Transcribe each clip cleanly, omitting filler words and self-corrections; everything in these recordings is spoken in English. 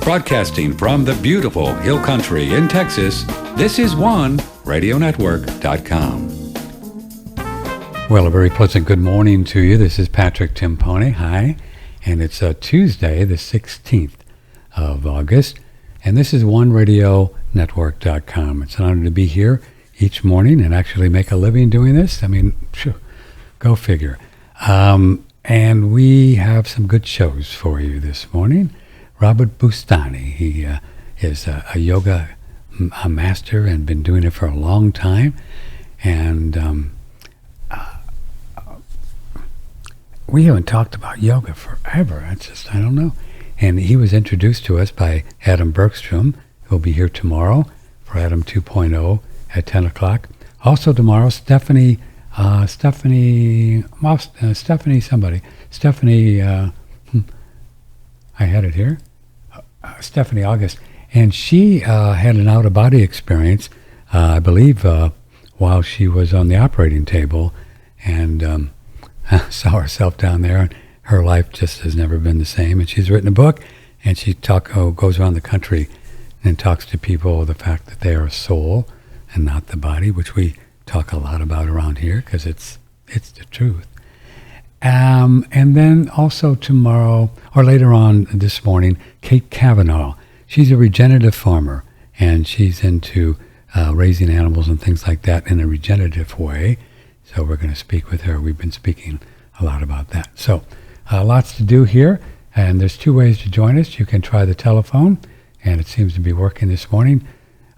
Broadcasting from the beautiful Hill Country in Texas, this is OneRadioNetwork.com. Well, a very pleasant good morning to you. This is Patrick Timpone. Hi. And it's Tuesday, the 16th of August. And this is OneRadioNetwork.com. It's an honor to be here each morning and actually make a living doing this. I mean, go figure. And we have some good shows for you this morning. Robert Bustani, he is a yoga master and been doing it for a long time. And we haven't talked about yoga forever. It's just, I don't know. And he was introduced to us by Adam Bergstrom, who'll be here tomorrow for Adam 2.0 at 10 o'clock. Also tomorrow, Stephanie, I had it here. Stephanie August. And she had an out-of-body experience, I believe, while she was on the operating table, and saw herself down there, and her life just has never been the same. And she's written a book, and she goes around the country and talks to people the fact that they are a soul and not the body, which we talk a lot about around here because it's the truth. And then also tomorrow, or later on this morning, Kate Kavanaugh. She's a regenerative farmer, and she's into raising animals and things like that in a regenerative way. So we're going to speak with her. We've been speaking a lot about that. So lots to do here, and there's two ways to join us. You can try the telephone, and it seems to be working this morning,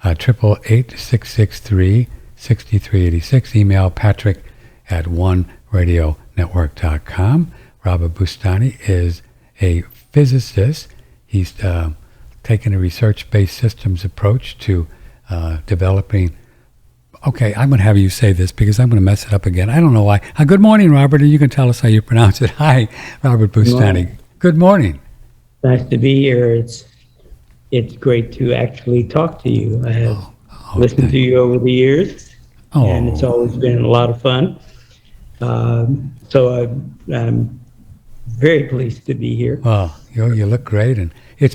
888-663-6386. Email Patrick at OneRadioNetwork.com. Robert Bustani is a physicist. He's taken a research-based systems approach to developing. Okay, I'm going to have you say this because I'm going to mess it up again. I don't know why. Good morning, Robert, and you can tell us how you pronounce it. Hi, Robert Bustani. Good morning. Nice to be here. It's great to actually talk to you. I have listened to you over the years, and it's always been a lot of fun. So I'm very pleased to be here. Well, you look great, and it's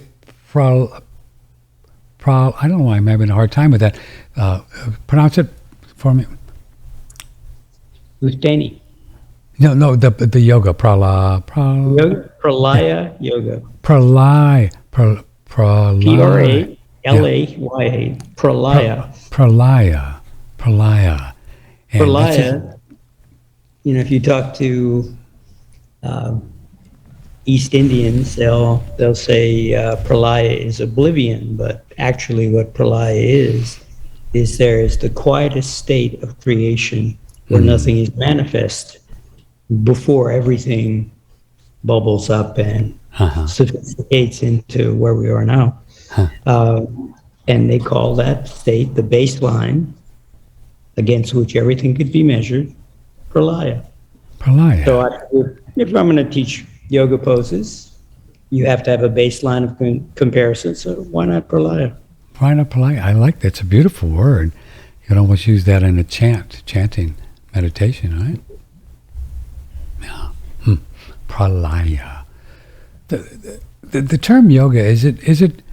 I don't know why I'm having a hard time with that. Pronounce it for me. Bustani. No, the yoga. Pralaya Yoga. Pralaya. Pralaya. Pralaya. Pralaya. Pralaya. If you talk to East Indians, they'll say pralaya is oblivion, but actually what pralaya is there is the quietest state of creation where nothing is manifest before everything bubbles up and sophisticates into where we are now. And they call that state the baseline against which everything could be measured, pralaya. So if I'm going to teach yoga poses, you have to have a baseline of comparison, so why not pralaya? Why not pralaya? I like that. It's a beautiful word. You can almost use that in a chanting meditation, right? Yeah. Pralaya. The term yoga, did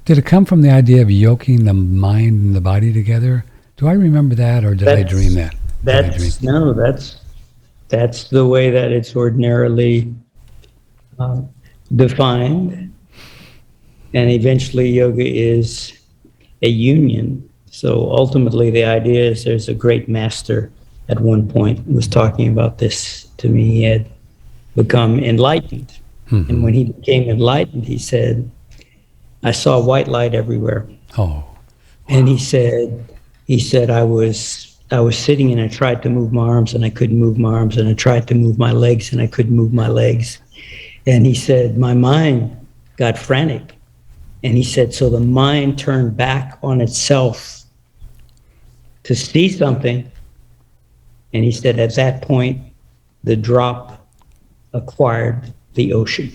it come from the idea of yoking the mind and the body together? Do I remember that, or did I dream that? That's the way that it's ordinarily defined, and eventually yoga is a union. So ultimately the idea is there's a great master at one point was talking about this to me. He had become enlightened, and when he became enlightened, he said, I saw white light everywhere. And he said I was sitting and I tried to move my arms and I couldn't move my arms, and I tried to move my legs and I couldn't move my legs. And he said, my mind got frantic. And he said, so the mind turned back on itself to see something. And he said, at that point, the drop acquired the ocean.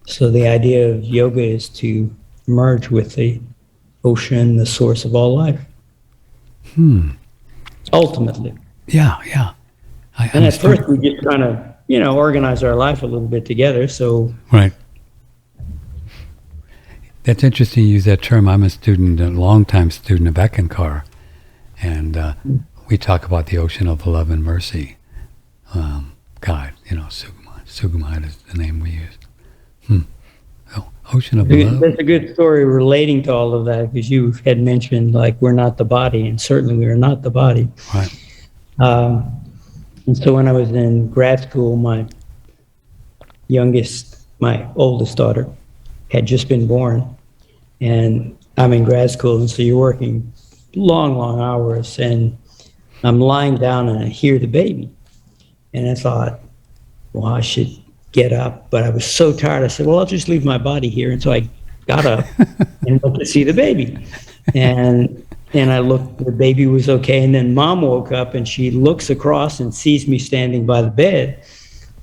So the idea of yoga is to merge with the ocean, the source of all life. Ultimately. Yeah. And at first we just kind of, organize our life a little bit together. So right. That's interesting you use that term. I'm a long-time student of Eckankar, and we talk about the ocean of love and mercy. God, Sugamad is the name we use. Oh, ocean of love. That's a good story relating to all of that, because you had mentioned, like, we're not the body, and certainly we are not the body. Right. And so when I was in grad school, my oldest daughter had just been born, and I'm in grad school, and so you're working long, long hours, and I'm lying down and I hear the baby, and I thought, well, I should get up, but I was so tired. I said, well, I'll just leave my body here. And so I got up and went to see the baby, and I looked, the baby was okay. And then Mom woke up and she looks across and sees me standing by the bed,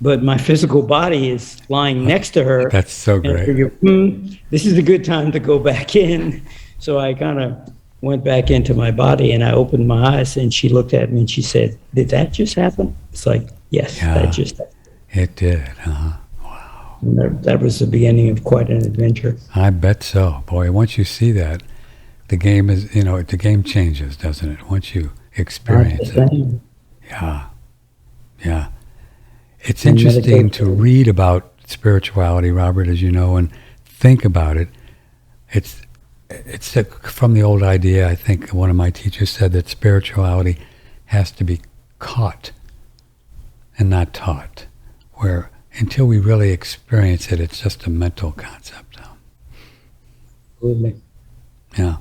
but my physical body is lying next to her. That's so great. And I figured, this is a good time to go back in. So I kind of went back into my body and I opened my eyes, and she looked at me and she said, did that just happen? It's like, yes, that just happened. It did, huh? Wow. And that was the beginning of quite an adventure. I bet so. Boy, once you see that, the game the game changes, doesn't it? Once you experience it. Yeah. Yeah. It's interesting to read about spirituality, Robert, as you know, and think about it. It's from the old idea, I think one of my teachers said that spirituality has to be caught and not taught, where until we really experience it, it's just a mental concept. Absolutely. Yeah.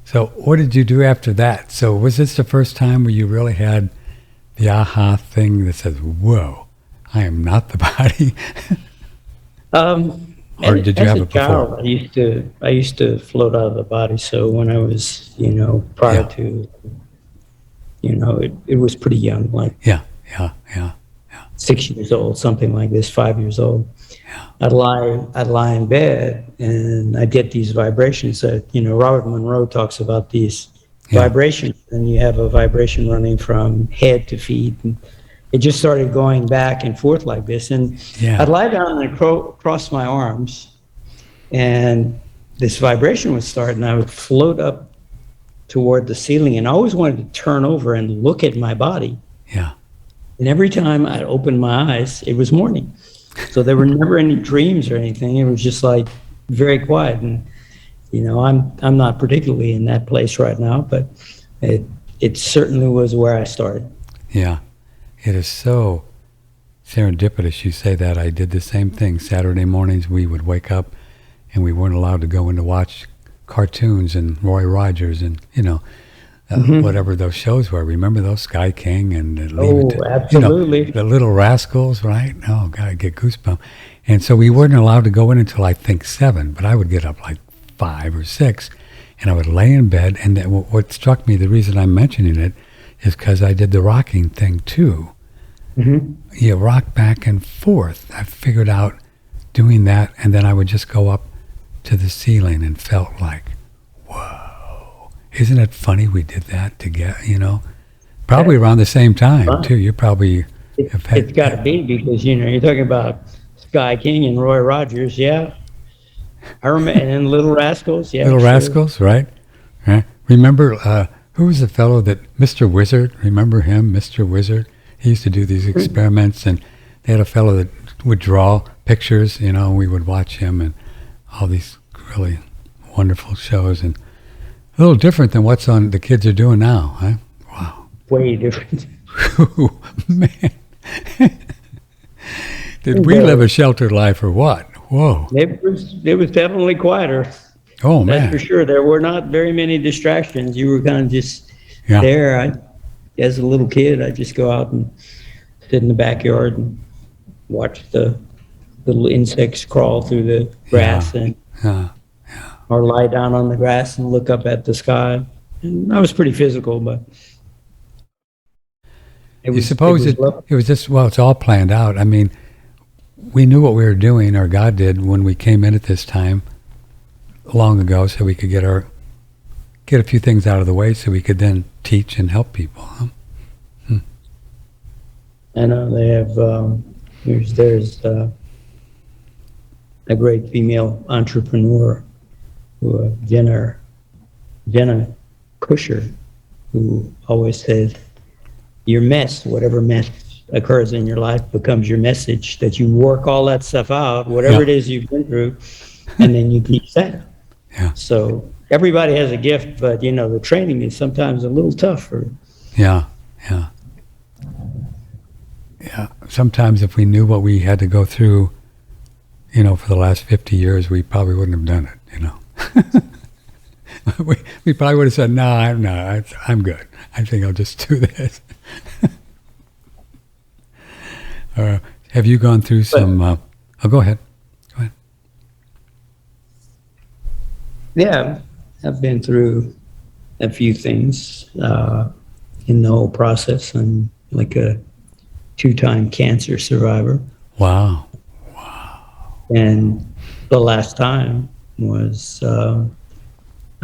So what did you do after that? So was this the first time where you really had the aha thing that says, whoa, I am not the body? Or did you have it before? I used to float out of the body. So when I was, prior to, it was pretty young, like Yeah. 6 years old, something like this, 5 years old. Yeah. I'd lie in bed and I'd get these vibrations that, Robert Monroe talks about these vibrations, and you have a vibration running from head to feet. And it just started going back and forth like this. And I'd lie down and cross my arms, and this vibration would start, and I would float up toward the ceiling. And I always wanted to turn over and look at my body. Yeah. And every time I'd open my eyes, it was morning. So there were never any dreams or anything. It was just like very quiet. And, I'm not particularly in that place right now, but it certainly was where I started. Yeah. It is so serendipitous you say that. I did the same thing. Saturday mornings we would wake up and we weren't allowed to go in to watch cartoons and Roy Rogers and, whatever those shows were. Remember those? Sky King and absolutely. The Little Rascals, right? Oh, God, I get goosebumps. And so we weren't allowed to go in until I think 7, but I would get up like 5 or 6, and I would lay in bed. And then what struck me, the reason I'm mentioning it, is because I did the rocking thing too. Mm-hmm. You rock back and forth. I figured out doing that, and then I would just go up to the ceiling and felt like, whoa. Isn't it funny we did that together, Probably around the same time, too. You probably have had... It's got to be, because, you're talking about Sky King and Roy Rogers, yeah. I remember, and then Little Rascals, yeah. Little Rascals, right? Remember, who was the fellow that, Mr. Wizard, remember him, Mr. Wizard? He used to do these experiments, and they had a fellow that would draw pictures, and we would watch him and all these really wonderful shows, and a little different than what's on the kids are doing now, huh? Wow. Way different. Man. Did we live a sheltered life or what? Whoa. It was definitely quieter. Oh, man. That's for sure. There were not very many distractions. You were kind of just there. As a little kid, I'd just go out and sit in the backyard and watch the little insects crawl through the grass or lie down on the grass and look up at the sky. And I was pretty physical, but it was just, well, it's all planned out. I mean, we knew what we were doing, or God did, when we came in at this time long ago, so we could get a few things out of the way so we could then teach and help people. Huh? I know they have, there's a great female entrepreneur, Jenna Kusher, who always says, your mess, whatever mess occurs in your life, becomes your message, that you work all that stuff out, whatever it is you've been through, and then you teach that. Yeah. So everybody has a gift, but the training is sometimes a little tougher. Yeah. Sometimes if we knew what we had to go through, for the last 50 years, we probably wouldn't have done it, we probably would have said, no, I'm good. I think I'll just do this. Have you gone through some, go ahead. Yeah, I've been through a few things in the whole process. I'm like a 2-time cancer survivor. Wow. And the last time was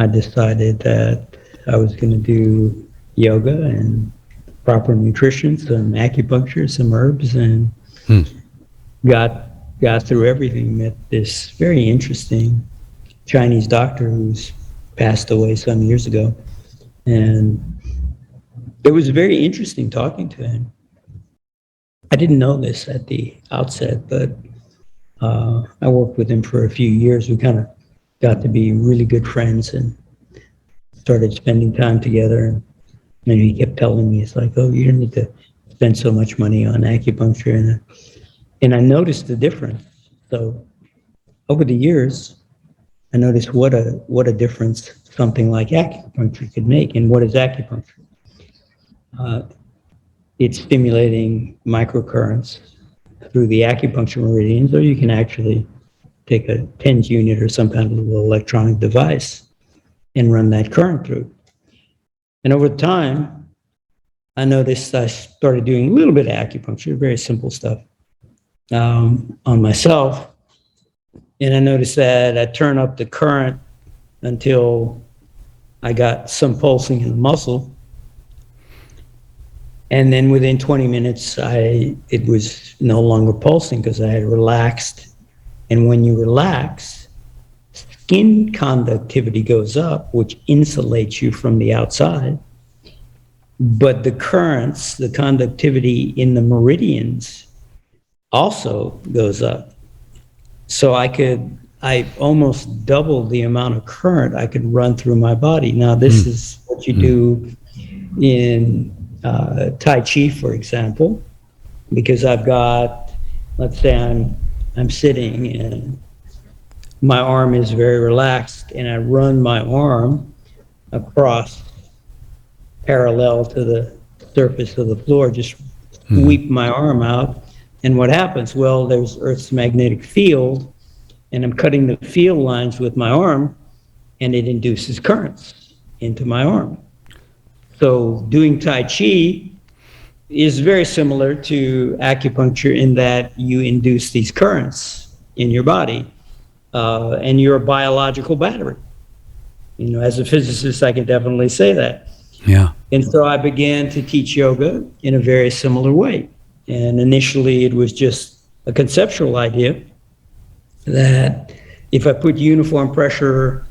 I decided that I was going to do yoga and proper nutrition, some acupuncture, some herbs, and got through everything. Met this very interesting Chinese doctor who's passed away some years ago. And it was very interesting talking to him. I didn't know this at the outset, but I worked with him for a few years. We kind of got to be really good friends and started spending time together. And he kept telling me, it's like, oh, you don't need to spend so much money on acupuncture. And I noticed the difference. So over the years, I noticed what a difference something like acupuncture could make. And what is acupuncture? It's stimulating microcurrents through the acupuncture meridians, or you can actually take a TENS unit or some kind of little electronic device and run that current through. And over time, I noticed I started doing a little bit of acupuncture, very simple stuff, on myself. And I noticed that I turn up the current until I got some pulsing in the muscle. And then within 20 minutes, it was no longer pulsing because I had relaxed. And when you relax, skin conductivity goes up, which insulates you from the outside. But the currents, the conductivity in the meridians also goes up. So I almost doubled the amount of current I could run through my body. Now, this is what you do in Tai Chi, for example, because I've got, let's say I'm sitting and my arm is very relaxed and I run my arm across parallel to the surface of the floor, just sweep my arm out. And what happens? Well, there's Earth's magnetic field, and I'm cutting the field lines with my arm, and it induces currents into my arm. So doing Tai Chi is very similar to acupuncture in that you induce these currents in your body, and you're a biological battery. As a physicist, I can definitely say that. Yeah. And so I began to teach yoga in a very similar way. And initially, it was just a conceptual idea that if I put uniform pressure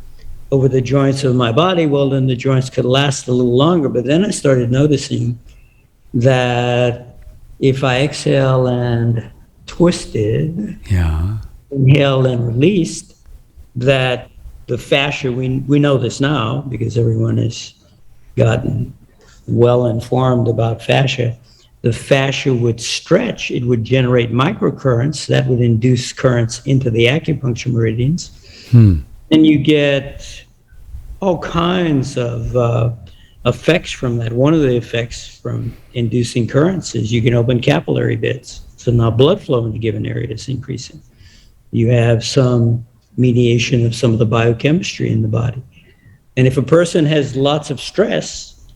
over the joints of my body, well, then the joints could last a little longer. But then I started noticing that if I exhale and twisted, inhaled and released, that the fascia, we know this now because everyone has gotten well informed about fascia, the fascia would stretch, it would generate microcurrents that would induce currents into the acupuncture meridians. And you get all kinds of effects from that. One of the effects from inducing currents is you can open capillary beds. So now blood flow in a given area is increasing. You have some mediation of some of the biochemistry in the body. And if a person has lots of stress,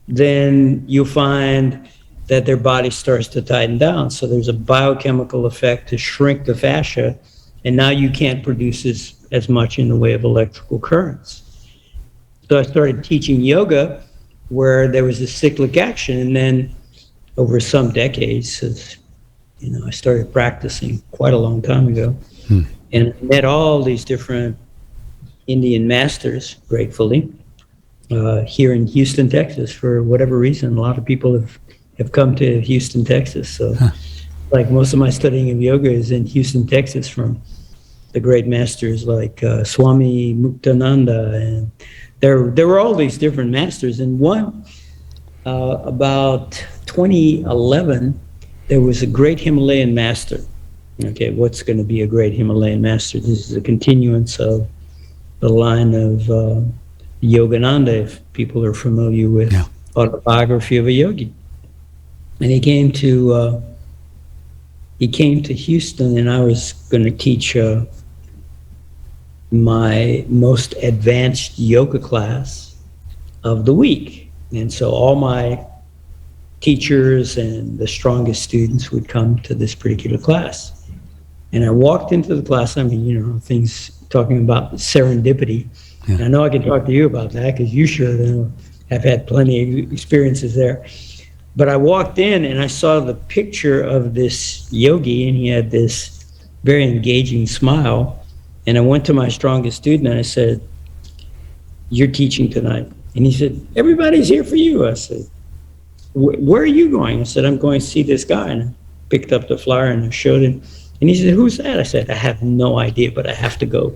then you'll find that their body starts to tighten down. So there's a biochemical effect to shrink the fascia, and now you can't produce as much in the way of electrical currents. So I started teaching yoga where there was a cyclic action, and then over some decades, I started practicing quite a long time ago. and met all these different Indian masters, gratefully, here in Houston, Texas. For whatever reason, a lot of people have come to Houston, Texas. So, like most of my studying of yoga is in Houston, Texas, from the great masters like Swami Muktananda, and there were all these different masters. And one about 2011, there was a great Himalayan master. Okay, what's going to be a great Himalayan master? This is a continuance of the line of Yogananda, if people are familiar with Autobiography of a Yogi. And he came to Houston, and I was going to teach my most advanced yoga class of the week. And so all my teachers and the strongest students would come to this particular class. And I walked into the class, I mean, you know, things talking about serendipity. Yeah. And I know I can talk to you about that because you sure have had plenty of experiences there. But I walked in and I saw the picture of this yogi, and he had this very engaging smile. And I went to my strongest student and I said, "You're teaching tonight." And he said, "Everybody's here for you." I said, "Where are you going?" I said, "I'm going to see this guy." And I picked up the flyer and I showed him. And he said, "Who's that?" I said, "I have no idea, but I have to go."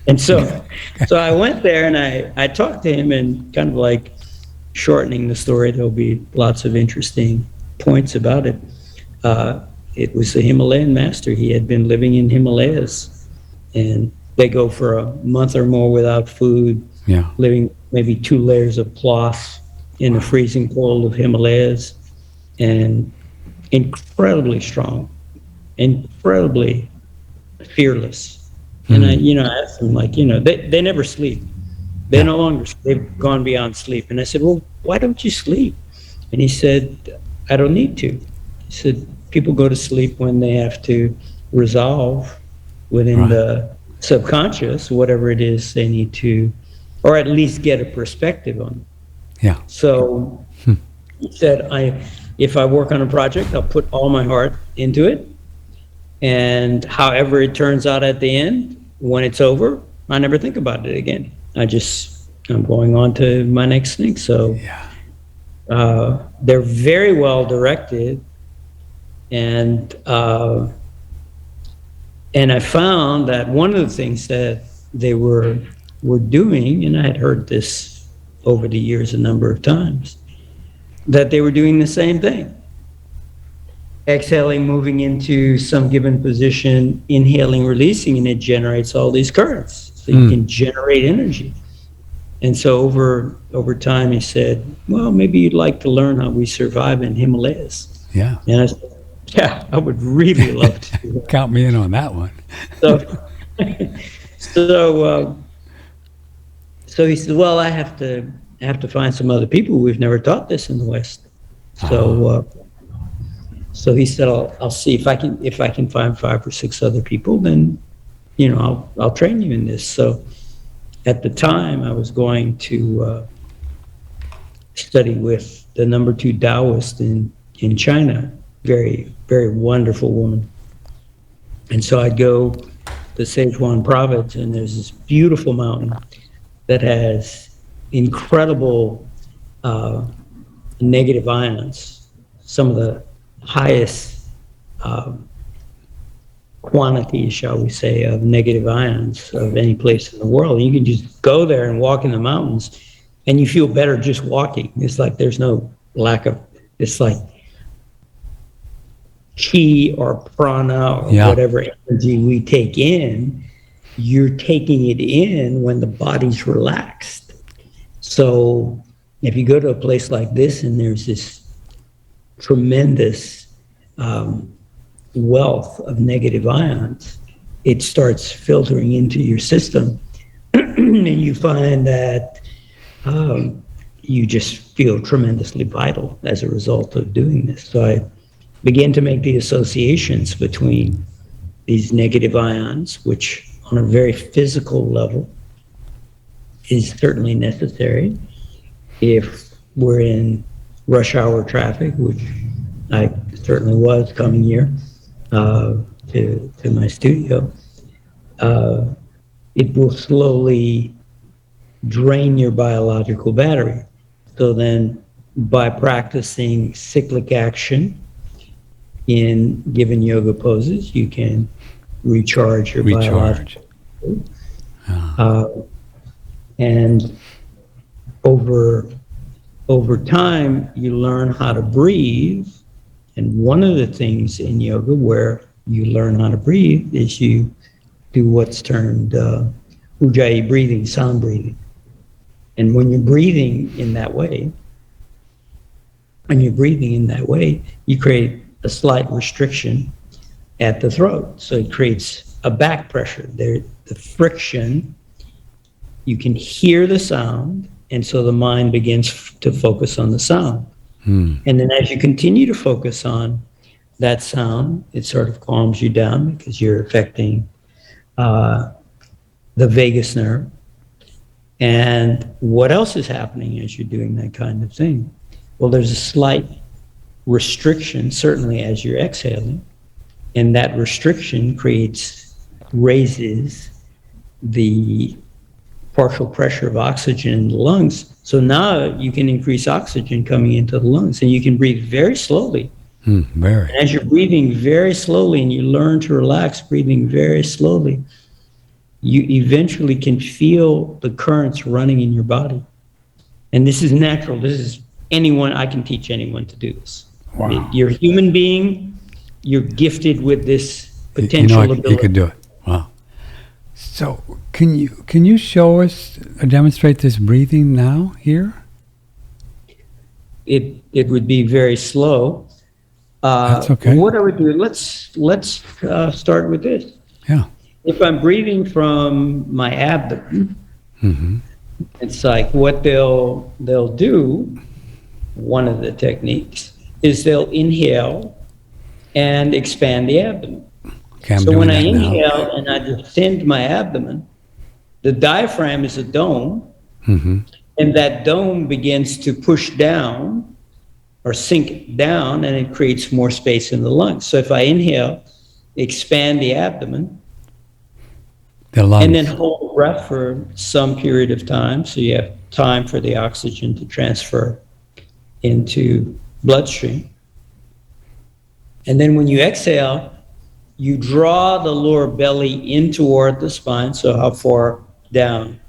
And so I went there and I talked to him, and kind of like shortening the story, there'll be lots of interesting points about it. It was a Himalayan master. He had been living in Himalayas, and they go for a month or more without food, living maybe 2 layers of cloth in the freezing cold of Himalayas, and incredibly strong, incredibly fearless. And I asked them, like, they never sleep. They no longer, they've gone beyond sleep. And I said, "Well, why don't you sleep?" And he said, "I don't need to." He said, "People go to sleep when they have to resolve within the subconscious whatever it is they need to, or at least get a perspective on it." Yeah. So he said, if I work on a project, I'll put all my heart into it. And however it turns out at the end, when it's over, I never think about it again. I'm going on to my next thing. So they're very well directed. And I found that one of the things that they were doing, and I had heard this over the years a number of times, that they were doing the same thing. Exhaling, moving into some given position, inhaling, releasing, and it generates all these currents. So you can generate energy. And so over time, he said, "Well, maybe you'd like to learn how we survive in Himalayas." Yeah. And I said, "Yeah, I would really love to do that." Count me in on that one. So he said, "Well, I have to find some other people. We've never taught this in the West." So he said, I'll see if I can find 5 or 6 other people, then, I'll train you in this. So at the time, I was going to study with the number 2 Taoist in China, very, very wonderful woman. And so I'd go to Sichuan province, and there's this beautiful mountain that has incredible negative ions, some of the highest quantity, shall we say, of negative ions of any place in the world. You can just go there and walk in the mountains, and you feel better just walking. It's like there's no lack of, it's like chi or prana or whatever energy we take in, you're taking it in when the body's relaxed. So if you go to a place like this and there's this tremendous wealth of negative ions, it starts filtering into your system, and you find that you just feel tremendously vital as a result of doing this. So I began to make the associations between these negative ions, which on a very physical level is certainly necessary if we're in rush hour traffic, which I certainly was coming here to my studio. it will slowly drain your biological battery. So then, by practicing cyclic action in given yoga poses, you can recharge your biological. And over time, you learn how to breathe. And one of the things in yoga where you learn how to breathe is you do what's termed Ujjayi breathing, sound breathing. And when you're breathing in that way, you create a slight restriction at the throat. So it creates a back pressure. The friction, you can hear the sound, and so the mind begins to focus on the sound. And then as you continue to focus on that sound, it sort of calms you down because you're affecting the vagus nerve. And what else is happening as you're doing that kind of thing? Well, there's a slight restriction, certainly as you're exhaling, and that restriction raises the partial pressure of oxygen in the lungs. So now you can increase oxygen coming into the lungs, and you can breathe very slowly. Very. And as you're breathing very slowly and you learn to relax, breathing very slowly, you eventually can feel the currents running in your body. And this is natural. This is I can teach anyone to do this. Wow. You're a human being. You're gifted with this potential ability. You could do it. Wow. So can you show us, demonstrate this breathing now here? It would be very slow. That's okay. What I would do, let's start with this. Yeah. If I'm breathing from my abdomen, it's like what they'll do, one of the techniques, is they'll inhale and expand the abdomen. Okay, so when I inhale and I descend my abdomen, the diaphragm is a dome, and that dome begins to push down or sink down, and it creates more space in the lungs. So if I inhale, expand the abdomen, the lungs, and then hold breath for some period of time, so you have time for the oxygen to transfer into bloodstream. And then when you exhale, you draw the lower belly in toward the spine. So how far down?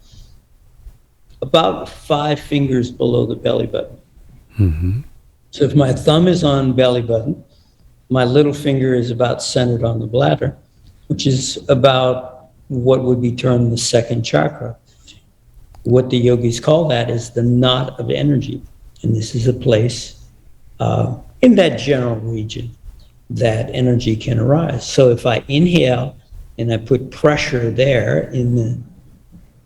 About 5 fingers below the belly button. So if my thumb is on belly button, my little finger is about centered on the bladder, which is about what would be termed the second chakra. What the yogis call that is the knot of energy. And this is a place in that general region that energy can arise. So if I inhale and I put pressure there in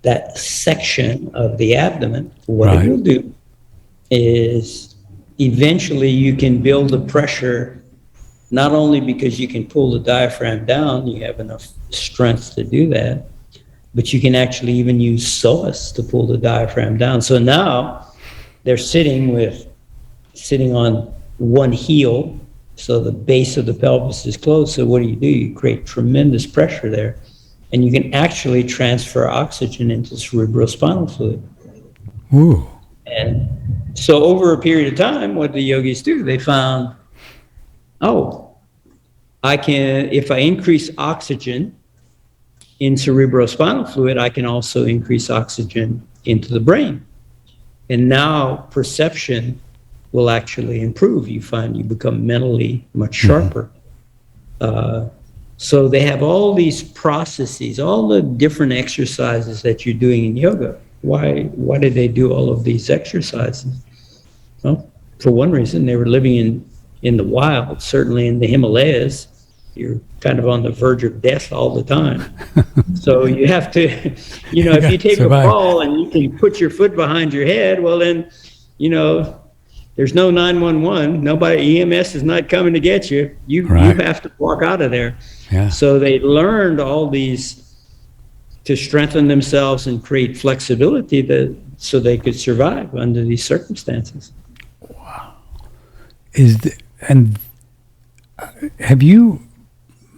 that section of the abdomen, what it will do is eventually you can build the pressure, not only because you can pull the diaphragm down, you have enough strength to do that, but you can actually even use psoas to pull the diaphragm down. So now they're sitting on one heel, so the base of the pelvis is closed. So what do? You create tremendous pressure there, and you can actually transfer oxygen into cerebrospinal fluid. Ooh. And so over a period of time, what the yogis do, they found, if I increase oxygen in cerebrospinal fluid, I can also increase oxygen into the brain. And now perception will actually improve. You find you become mentally much sharper. So they have all these processes, all the different exercises that you're doing in yoga. Why did they do all of these exercises? Well, for one reason, they were living in the wild, certainly in the Himalayas. You're kind of on the verge of death all the time. So you have to, if you take a fall and you can put your foot behind your head, well then, there's no 911. Nobody, EMS is not coming to get you. You have to walk out of there. Yeah. So they learned all these to strengthen themselves and create flexibility so they could survive under these circumstances. Wow. Have you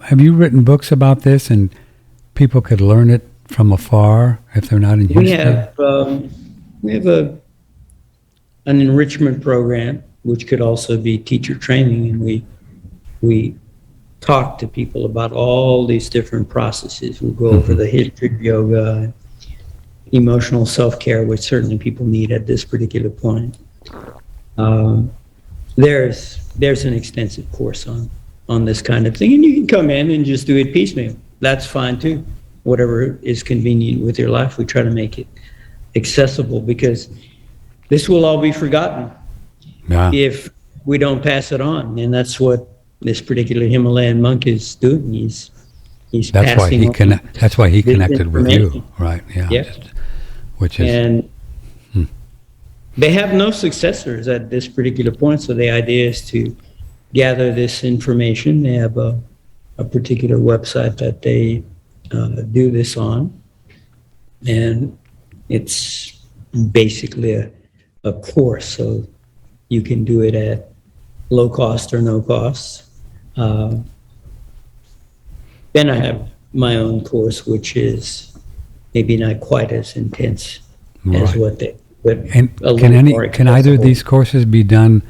written books about this and people could learn it from afar if they're not in Houston? We have an enrichment program, which could also be teacher training, and we talk to people about all these different processes. We go over the history of yoga, emotional self-care, which certainly people need at this particular point. There's an extensive course on this kind of thing, and you can come in and just do it piecemeal. That's fine too. Whatever is convenient with your life, we try to make it accessible, because this will all be forgotten if we don't pass it on, and that's what this particular Himalayan monk is doing. He's That's why passing on that's why he this connected with you, information. right? Yeah. Yeah. Which is And they have no successors at this particular point, so the idea is to gather this information. They have a particular website that they do this on, and it's basically a course, so you can do it at low cost or no cost. Then I have my own course, which is maybe not quite as intense as Right. what they. But And a little more can either of accessible. these courses be done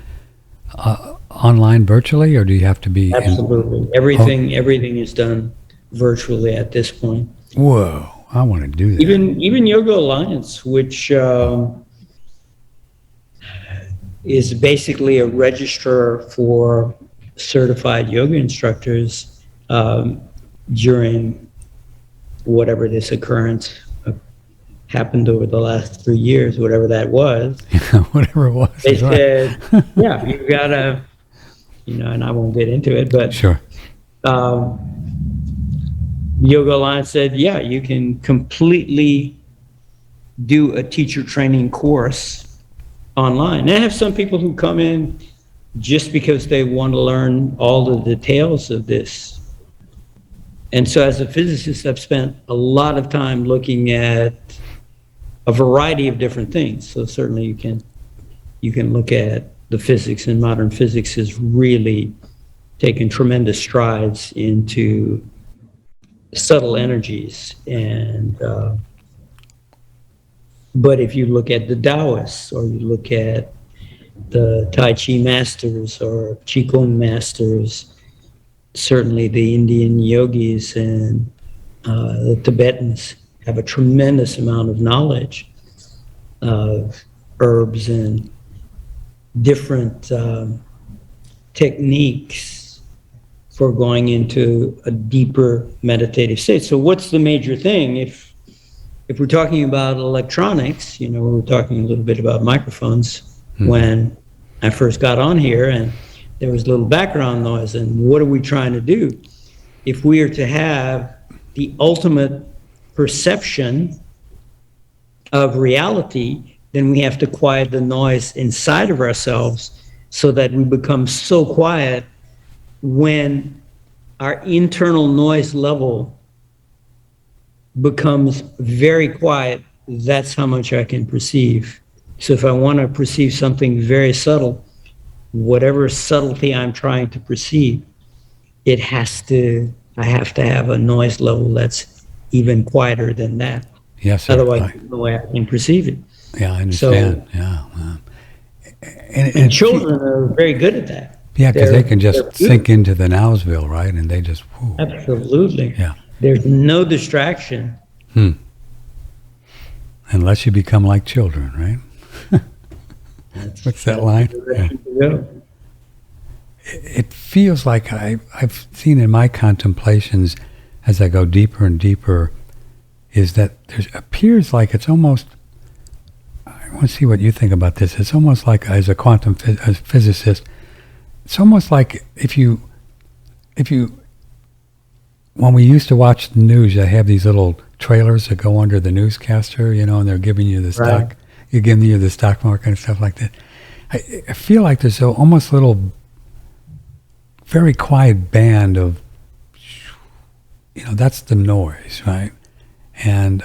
online virtually, or do you have to be Absolutely, everything is done virtually at this point. Whoa, I want to do that. Even Yoga Alliance, which is basically a registrar for certified yoga instructors during whatever this occurrence happened over the last 3 years, whatever that was. Whatever it was. They is right. said, yeah, you gotta, and I won't get into it, but Sure. Yoga Alliance said, yeah, you can completely do a teacher training course online. And I have some people who come in just because they want to learn all the details of this. And so as a physicist, I've spent a lot of time looking at a variety of different things. So certainly you can look at the physics, and modern physics has really taken tremendous strides into subtle energies. And but if you look at the Taoists, or you look at the Tai Chi masters or Qigong masters, certainly the Indian yogis and the Tibetans have a tremendous amount of knowledge of herbs and different techniques for going into a deeper meditative state. So what's the major thing? If we're talking about electronics, we were talking a little bit about microphones when I first got on here, and there was a little background noise. And what are we trying to do? If we are to have the ultimate perception of reality, then we have to quiet the noise inside of ourselves so that we become so quiet when our internal noise level becomes very quiet. That's how much I can perceive. So if I want to perceive something very subtle, whatever subtlety I'm trying to perceive, I have to have a noise level that's even quieter than that. Yes, sir. Otherwise, there's no way I can perceive it. Yeah, I understand. Yeah. And children are very good at that. Yeah, because they can They're just good. sink into the nowsville, right? And they just, whoo. Absolutely. Yeah. There's no distraction. Unless you become like children, right? What's that line? Yeah. Yeah. It feels like I've seen in my contemplations as I go deeper and deeper is that there appears like it's almost, I want to see what you think about this. It's almost like, as a quantum physicist, it's almost like if you, when we used to watch the news, they have these little trailers that go under the newscaster, and they're giving you the stock, Right. you're giving you the stock market and stuff like that. I feel like there's a almost little, very quiet band of, that's the noise, right? And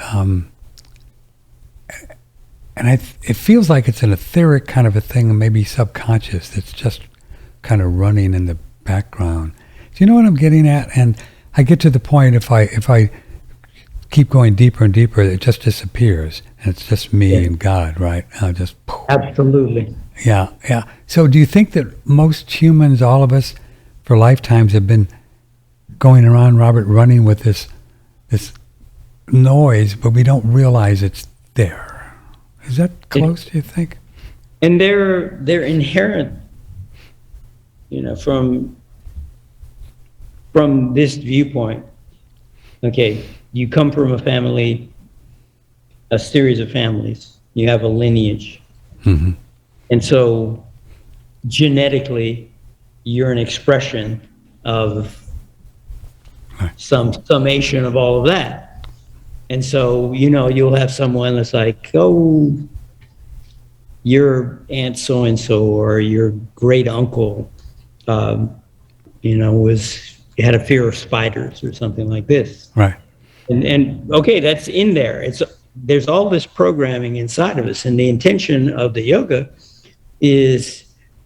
it feels like it's an etheric kind of a thing, maybe subconscious, that's just kind of running in the background. Do you know what I'm getting at? And I get to the point if I keep going deeper and deeper, it just disappears. And it's just me Yeah. and God, right? Just Absolutely. yeah, yeah. So do you think that most humans, all of us, for lifetimes have been going around, Robert, running with this noise, but we don't realize it's there? Is that close, do you think? And they're inherent, from this viewpoint. Okay, you come from a series of families. You have a lineage. Mm-hmm. And so genetically, you're an expression of Right. some summation of all of that. And so, you'll have someone that's like, oh, your aunt so-and-so or your great uncle, had a fear of spiders or something like this. Right. And okay, that's in there. There's all this programming inside of us, and the intention of the yoga is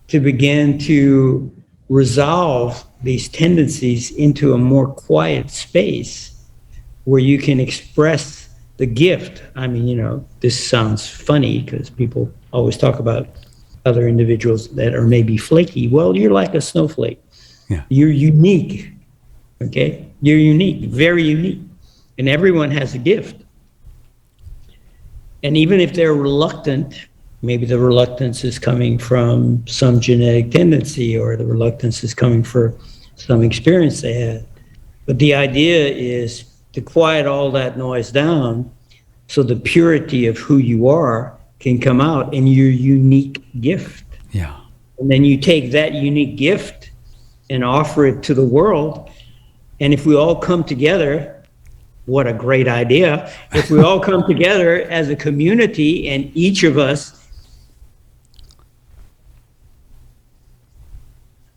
to begin to resolve these tendencies into a more quiet space where you can express the gift. I mean, this sounds funny because people always talk about other individuals that are maybe flaky. Well, you're like a snowflake. Yeah. You're unique. Okay? You're unique, very unique. And everyone has a gift. And even if they're reluctant, maybe the reluctance is coming from some genetic tendency, or the reluctance is coming from some experience they had. But the idea is to quiet all that noise down so the purity of who you are can come out in your unique gift. Yeah. And then you take that unique gift and offer it to the world. And if we all come together, what a great idea. If we all come together as a community and each of us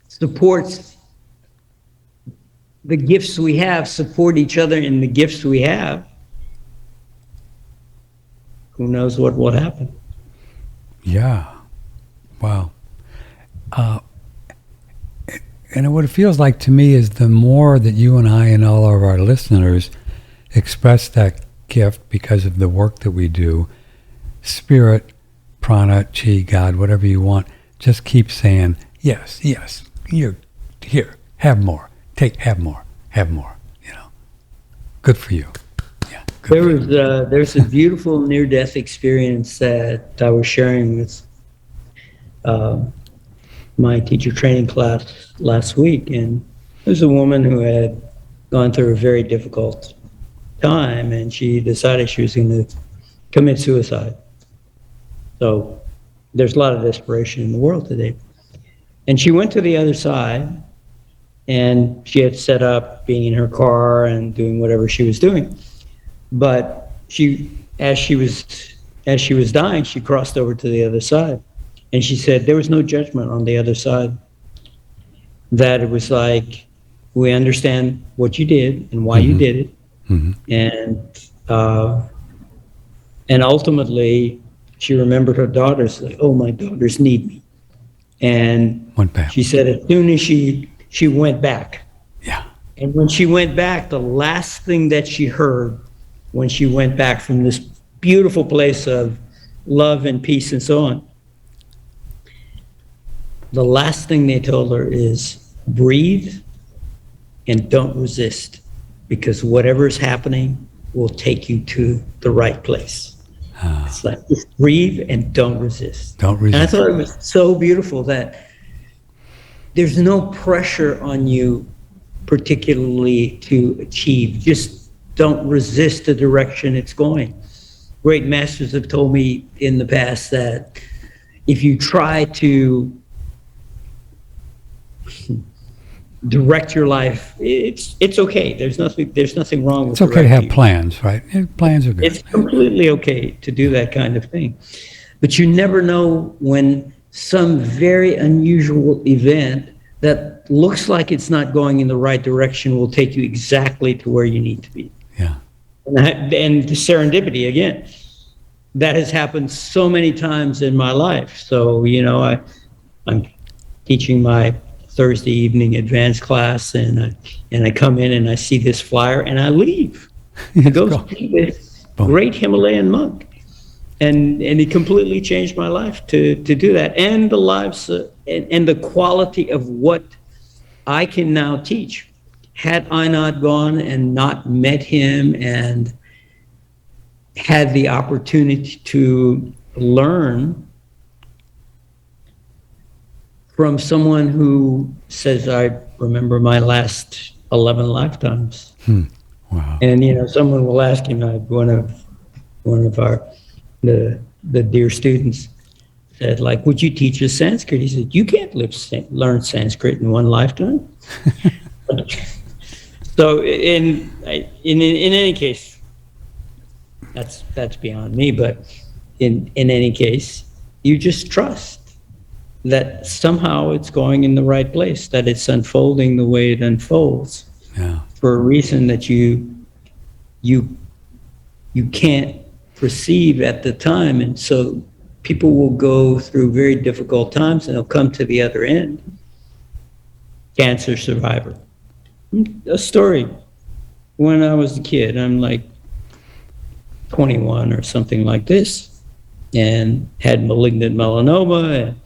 supports the gifts we have, support each other in the gifts we have, who knows what will happen. Yeah. Wow. And what it feels like to me is the more that you and I and all of our listeners express that gift because of the work that we do, spirit, prana, chi, God, whatever you want, just keep saying, yes, yes, you're here, have more, have more, Good for you. Yeah. There's a beautiful near-death experience that I was sharing with my teacher training class last week, and there's a woman who had gone through a very difficult time, and she decided she was going to commit suicide. So there's a lot of desperation in the world today. And she went to the other side, and she had set up being in her car and doing whatever she was doing. But as she was dying, she crossed over to the other side. And she said there was no judgment on the other side. That it was like, we understand what you did and why you did it. Mm-hmm. And ultimately, she remembered her daughters, like, oh, my daughters need me. And she said as soon as she went back. Yeah. And when she went back, the last thing that she heard when she went back from this beautiful place of love and peace and so on, the last thing they told her is breathe and don't resist, because whatever's happening will take you to the right place. It's like, just breathe and don't resist. Don't resist. And I thought it was so beautiful that there's no pressure on you particularly to achieve. Just don't resist the direction it's going. Great masters have told me in the past that if you try to direct your life, it's okay. There's nothing wrong with it. It's okay to have directing. plans, right? Plans are good. It's completely okay to do that kind of thing. But you never know when some very unusual event that looks like it's not going in the right direction will take you exactly to where you need to be. Yeah. And the serendipity, again, that has happened so many times in my life. So, I'm teaching my Thursday evening advanced class, and I come in and I see this flyer and I leave. It's Go cool. see this Boom. great Himalayan monk. And it completely changed my life to do that, and the lives and the quality of what I can now teach. Had I not gone and not met him and had the opportunity to learn from someone who says, I remember my last 11 lifetimes. Wow. And, someone will ask him, one of our, the dear students said, like, would you teach us Sanskrit? He said, you can't learn Sanskrit in one lifetime. So in any case, that's beyond me, but in any case, you just trust that somehow it's going in the right place, that it's unfolding the way it unfolds Yeah. for a reason that you can't perceive at the time. And so people will go through very difficult times and they'll come to the other end. Cancer survivor. A story. When I was a kid, I'm like 21 or something like this, and had malignant melanoma, and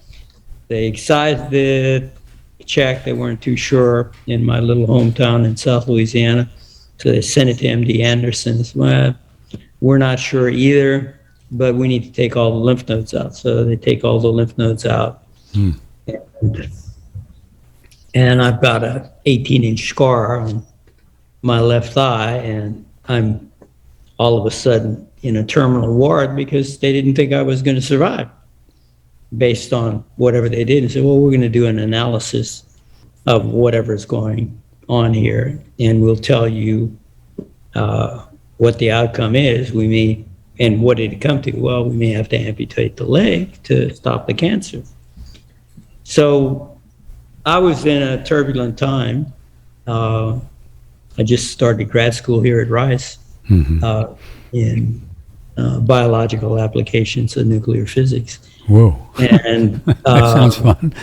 they excised it, checked, they weren't too sure in my little hometown in South Louisiana. So they sent it to MD Anderson. Said, well, we're not sure either, but we need to take all the lymph nodes out. So they take all the lymph nodes out. And I've got a 18-inch scar on my left thigh, and I'm all of a sudden in a terminal ward because they didn't think I was going to survive based on whatever they did. And said, well, we're going to do an analysis of whatever's going on here, and we'll tell you what the outcome is. We may, and what did it come to? Well, we may have to amputate the leg to stop the cancer. So I was in a turbulent time. I just started grad school here at Rice in biological applications of nuclear physics. Whoa. And That sounds fun.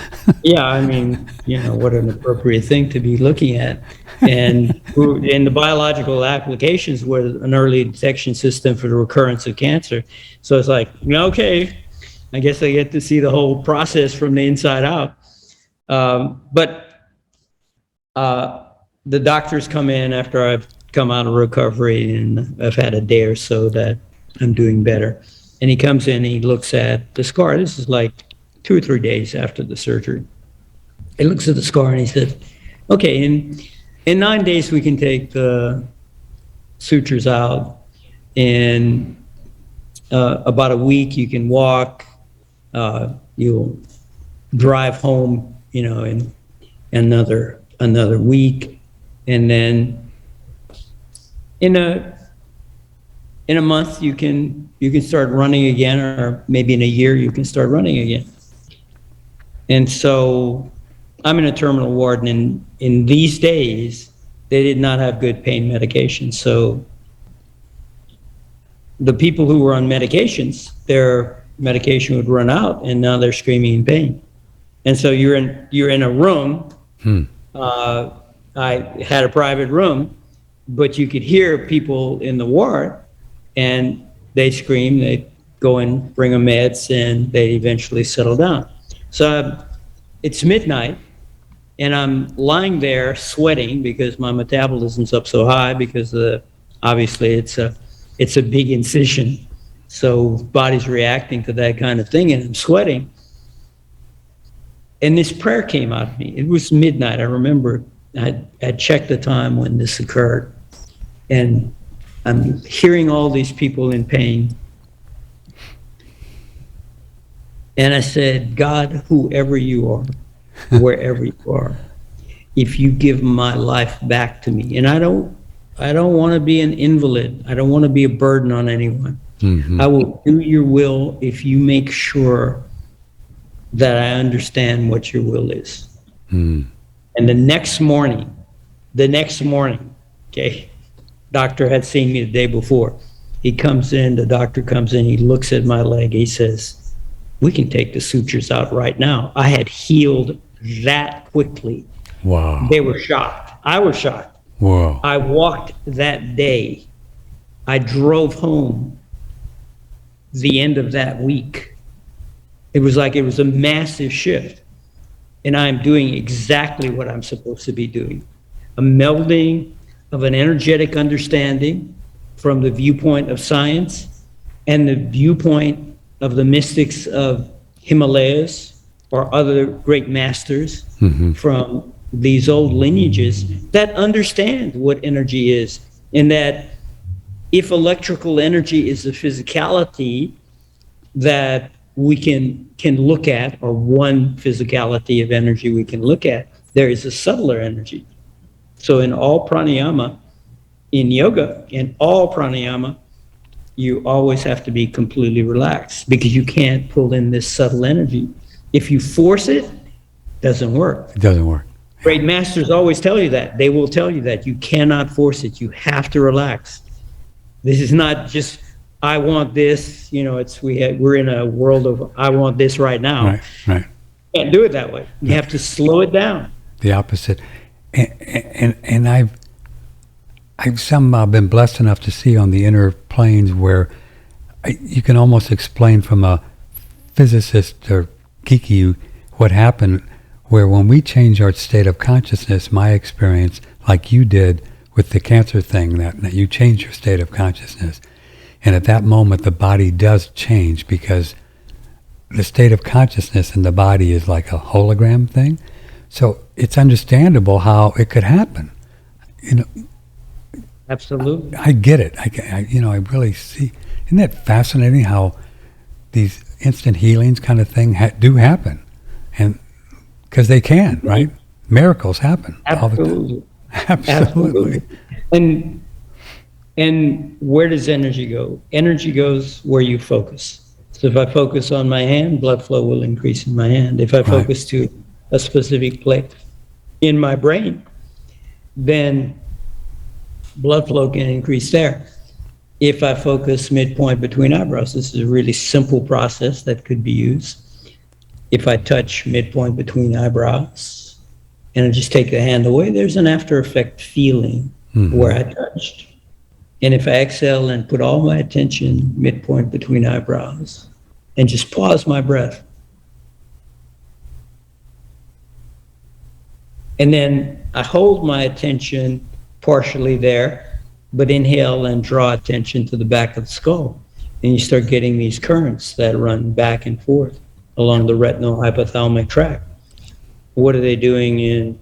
yeah, I mean, what an appropriate thing to be looking at. And the biological applications were an early detection system for the recurrence of cancer. So it's like, okay, I guess I get to see the whole process from the inside out. But the doctors come in after I've come out of recovery and I've had a day or so that I'm doing better. And he comes in, he looks at the scar. This is like 2 or 3 days after the surgery. He looks at the scar and he says, okay, in 9 days we can take the sutures out. In about a week you can walk. You'll drive home, in another week. And then in a month you can start running again, or maybe in a year you can start running again. And so I'm in a terminal ward, and in these days they did not have good pain medication. So the people who were on medications, their medication would run out, and now they're screaming in pain. And so you're in a room. I had a private room, but you could hear people in the ward, and they scream, they go and bring them meds, and they eventually settle down. So it's midnight, and I'm lying there sweating because my metabolism's up so high because obviously it's a big incision. So body's reacting to that kind of thing, and I'm sweating. And this prayer came out of me. It was midnight. I remember I checked the time when this occurred, and I'm hearing all these people in pain. And I said, God, whoever you are, wherever you are, if you give my life back to me, and I don't want to be an invalid. I don't want to be a burden on anyone. I will do your will if you make sure that I understand what your will is. And the next morning, okay, doctor had seen me the day before. He comes in, the doctor comes in, he looks at my leg, he says, we can take the sutures out right now. I had healed that quickly. Wow. They were shocked. I was shocked. Whoa. I walked that day I drove home the end of that week. It was like it was a massive shift. And I'm doing exactly what I'm supposed to be doing. A melding of an energetic understanding from the viewpoint of science and the viewpoint of the mystics of Himalayas or other great masters from these old lineages that understand what energy is, and that if electrical energy is a physicality that we can look at, or one physicality of energy we can look at, there is a subtler energy. So in all pranayama, in yoga, in all pranayama, you always have to be completely relaxed because you can't pull in this subtle energy. If you force it, it doesn't work. It doesn't work. Great masters always tell you that. They will tell you that. You cannot force it. You have to relax. This is not just, I want this, you know, we're in a world of, I want this right now. Right. You can't do it that way. You have to slow it down. The opposite. And I've somehow been blessed enough to see on the inner planes where you can almost explain from a physicist or geeky what happened, where when we change our state of consciousness, my experience, like you did with the cancer thing, that you change your state of consciousness. And at that moment, the body does change because the state of consciousness in the body is like a hologram thing. So it's understandable how it could happen. You know, Absolutely. I get it. I really see. Isn't that fascinating how these instant healings kind of thing do happen? And because they can, right? Miracles happen all the time. Absolutely. And where does energy go? Energy goes where you focus. So if I focus on my hand, blood flow will increase in my hand. If I focus to a specific place in my brain, then blood flow can increase there. If I focus midpoint between eyebrows, this is a really simple process that could be used. If I touch midpoint between eyebrows and I just take the hand away, there's an after effect feeling where I touched. And if I exhale and put all my attention midpoint between eyebrows and just pause my breath, and then I hold my attention partially there, but inhale and draw attention to the back of the skull. And you start getting these currents that run back and forth along the retinal hypothalamic tract. What are they doing in,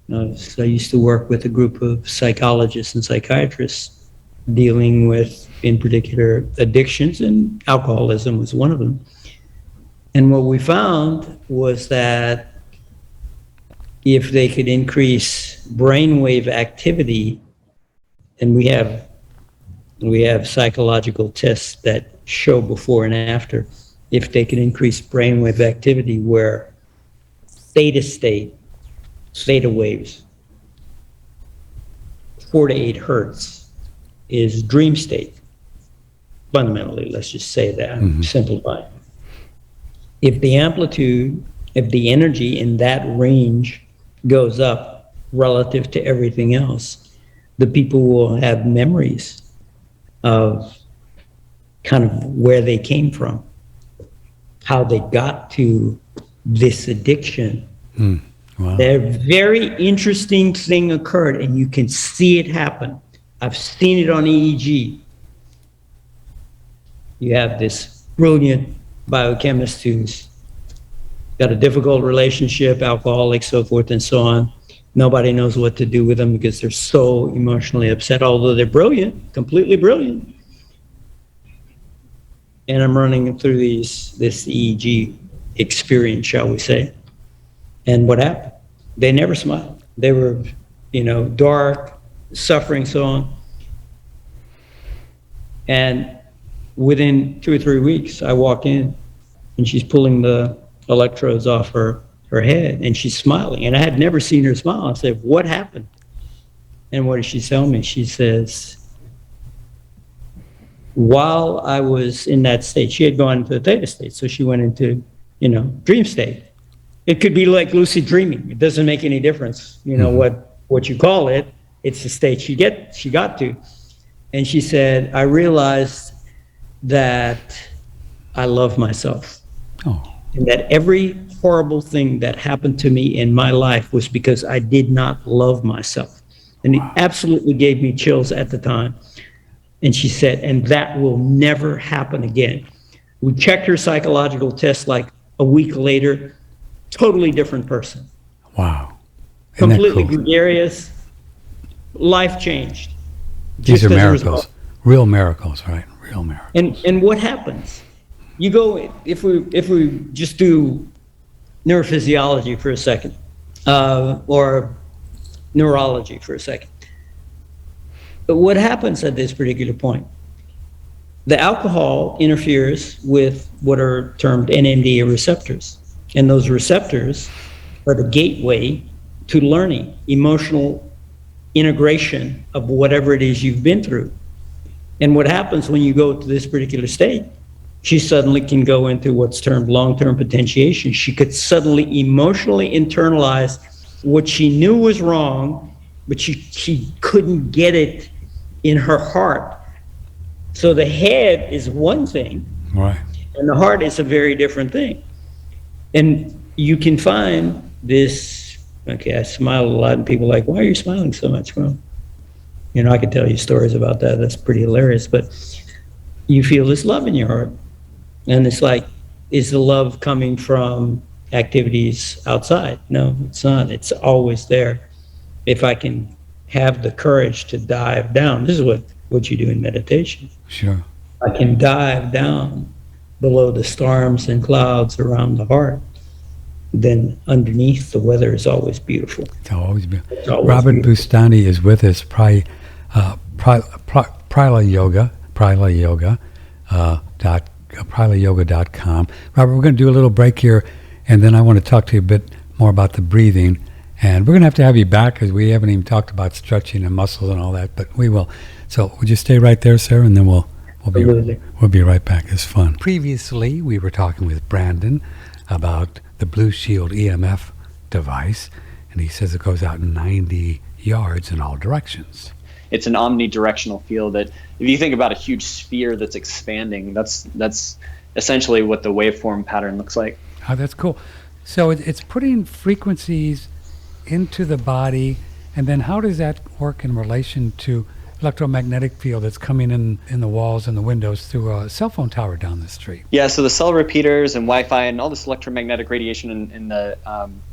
I used to work with a group of psychologists and psychiatrists dealing with, in particular, addictions, and alcoholism was one of them. And what we found was that if they could increase brainwave activity, and we have psychological tests that show before and after, if they can increase brainwave activity where theta waves, 4 to 8 hertz is dream state. Fundamentally, let's just say that, simplifying. If the amplitude, if the energy in that range goes up relative to everything else, the people will have memories of kind of where they came from, how they got to this addiction. Wow. A very interesting thing occurred, and you can see it happen. I've seen it on EEG. You have this brilliant biochemist who's got a difficult relationship, alcoholic, so forth and so on. Nobody knows what to do with them because they're so emotionally upset, although they're brilliant, completely brilliant. And I'm running through this EEG experience, shall we say. And what happened? They never smiled. They were, dark, suffering, so on. And within 2 or 3 weeks, I walk in and she's pulling the electrodes off her head and she's smiling. And I had never seen her smile. I said, what happened? And what did she tell me? She says, while I was in that state, she had gone into the theta state. So she went into, dream state. It could be like lucid dreaming. It doesn't make any difference, what you call it. It's the state she got to. And she said, I realized that I love myself. Oh, And that every horrible thing that happened to me in my life was because I did not love myself. And it absolutely gave me chills at the time. And she said, and that will never happen again. We checked her psychological test like a week later, totally different person. wow. Isn't that Completely cool? gregarious, life changed. These are just as a miracles. result. Real miracles, right? Real miracles. And what happens? You go, if we just do neurophysiology for a second, or neurology for a second. But what happens at this particular point? The alcohol interferes with what are termed NMDA receptors. And those receptors are the gateway to learning, emotional integration of whatever it is you've been through. And what happens when you go to this particular state, she suddenly can go into what's termed long-term potentiation. She could suddenly emotionally internalize what she knew was wrong, but she couldn't get it in her heart. So the head is one thing, Right. and the heart is a very different thing. And you can find this, okay, I smile a lot, and people are like, why are you smiling so much? Well, you know, I could tell you stories about that. That's pretty hilarious. But you feel this love in your heart. And it's like, is the love coming from activities outside? No, it's not. It's always there. If I can have the courage to dive down, this is what you do in meditation. Sure. I can dive down below the storms and clouds around the heart. Then underneath, the weather is always beautiful. It's always been. It's always Robert beautiful. Bustani is with us. Prila Yoga. PrilaYoga.com. Robert, we're going to do a little break here, and then I want to talk to you a bit more about the breathing. And we're going to have you back because we haven't even talked about stretching and muscles and all that, but we will. So would you stay right there, sir, and then we'll be right back. It's fun. Previously, we were talking with Brandon about the Blue Shield EMF device, and he says it goes out 90 yards in all directions. It's an omnidirectional field that, if you think about a huge sphere that's expanding, that's essentially what the waveform pattern looks like. Oh, that's cool. So it's putting frequencies into the body, and then how does that work in relation to electromagnetic field that's coming in the walls and the windows through a cell phone tower down the street? Yeah, so the cell repeaters and Wi-Fi and all this electromagnetic radiation in the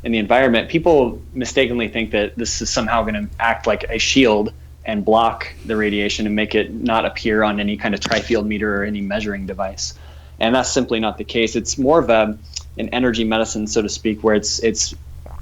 environment, people mistakenly think that this is somehow going to act like a shield and block the radiation and make it not appear on any kind of tri-field meter or any measuring device. And that's simply not the case. It's more of an energy medicine, so to speak, where it's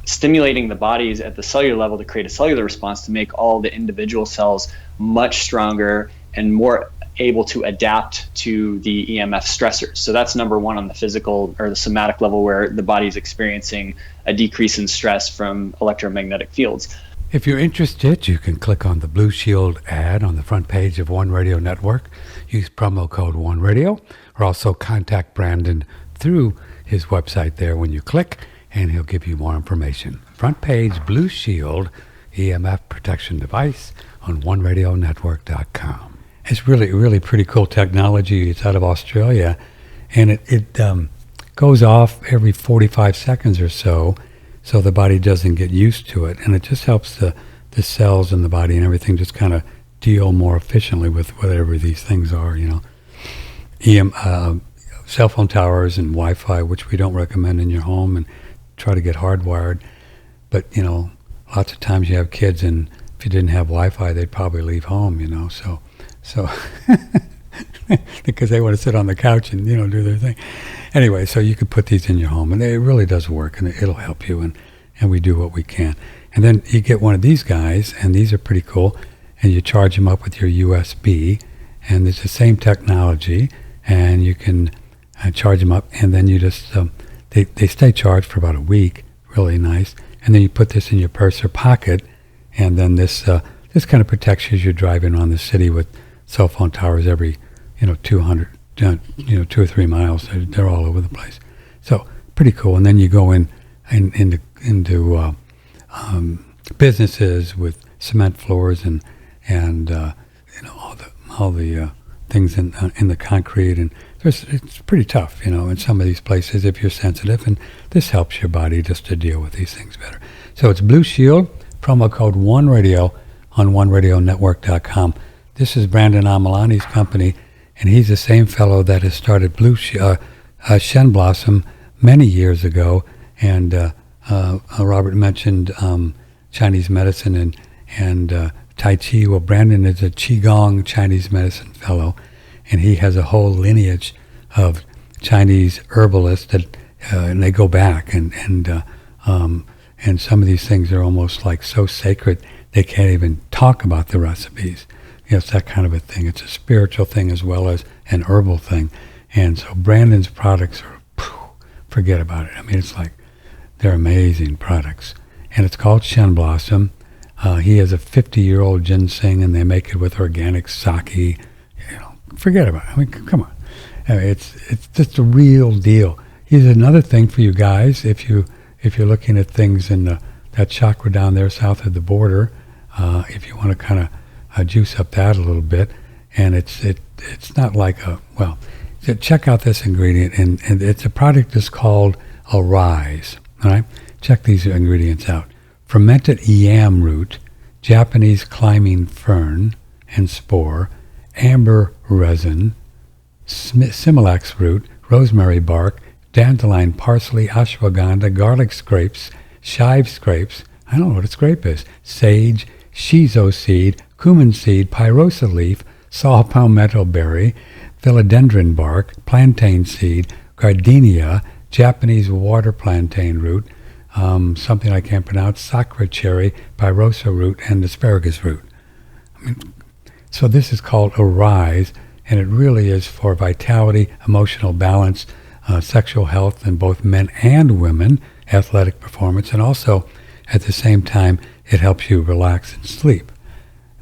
stimulating the bodies at the cellular level to create a cellular response to make all the individual cells much stronger and more able to adapt to the EMF stressors. So that's number one on the physical or the somatic level, where the body's experiencing a decrease in stress from electromagnetic fields. If you're interested, you can click on the Blue Shield ad on the front page of One Radio Network. Use promo code OneRadio, or also contact Brandon through his website there when you click, and he'll give you more information. Front page, Blue Shield EMF protection device on OneRadioNetwork.com. It's really, really pretty cool technology. It's out of Australia, and it goes off every 45 seconds or so the body doesn't get used to it, and it just helps the cells in the body and everything just kind of deal more efficiently with whatever these things are, you know. Cell phone towers and Wi-Fi, which we don't recommend in your home, and try to get hardwired. But, you know, lots of times you have kids, and if you didn't have Wi-Fi, they'd probably leave home, you know, so because they want to sit on the couch and, you know, do their thing. Anyway, so you could put these in your home, and it really does work, and it'll help you, and we do what we can. And then you get one of these guys, and these are pretty cool, and you charge them up with your USB, and it's the same technology, and you can charge them up, and then you just, they stay charged for about a week, really nice, and then you put this in your purse or pocket, and then this kind of protects you as you're driving around the city with cell phone towers every, 200, 2 or 3 miles. They're all over the place. So pretty cool. And then you go into businesses with cement floors and all things in the concrete, and it's pretty tough, in some of these places if you're sensitive, and this helps your body just to deal with these things better. So it's Blue Shield, promo code OneRadio on OneRadioNetwork.com. This is Brandon Amalani's company, and he's the same fellow that has started Shen Blossom many years ago, and Robert mentioned Chinese medicine and Tai Chi. Well, Brandon is a Qigong Chinese medicine fellow, and he has a whole lineage of Chinese herbalists that, and they go back, and some of these things are almost like so sacred they can't even talk about the recipes. It's that kind of a thing. It's a spiritual thing as well as an herbal thing, and so Brandon's products are, forget about it. I mean, it's like they're amazing products, and it's called Shen Blossom. He has a 50-year-old ginseng, and they make it with organic sake. Forget about it. I mean, come on. It's just a real deal. Here's another thing for you guys. If you're looking at things in that chakra down there south of the border, if you want to kind of juice up that a little bit, and it's not like check out this ingredient, and it's a product that's called Arise. All right, check these ingredients out. Fermented yam root, Japanese climbing fern and spore, amber resin, similax root, rosemary bark, dandelion, parsley, ashwagandha, garlic scrapes, chive scrapes, I don't know what a scrape is, sage, shiso seed, cumin seed, pyrosa leaf, saw palmetto berry, philodendron bark, plantain seed, gardenia, Japanese water plantain root, something I can't pronounce, sakura cherry, pyrosa root, and asparagus root. So this is called Arise, and it really is for vitality, emotional balance, sexual health in both men and women, athletic performance, and also at the same time it helps you relax and sleep.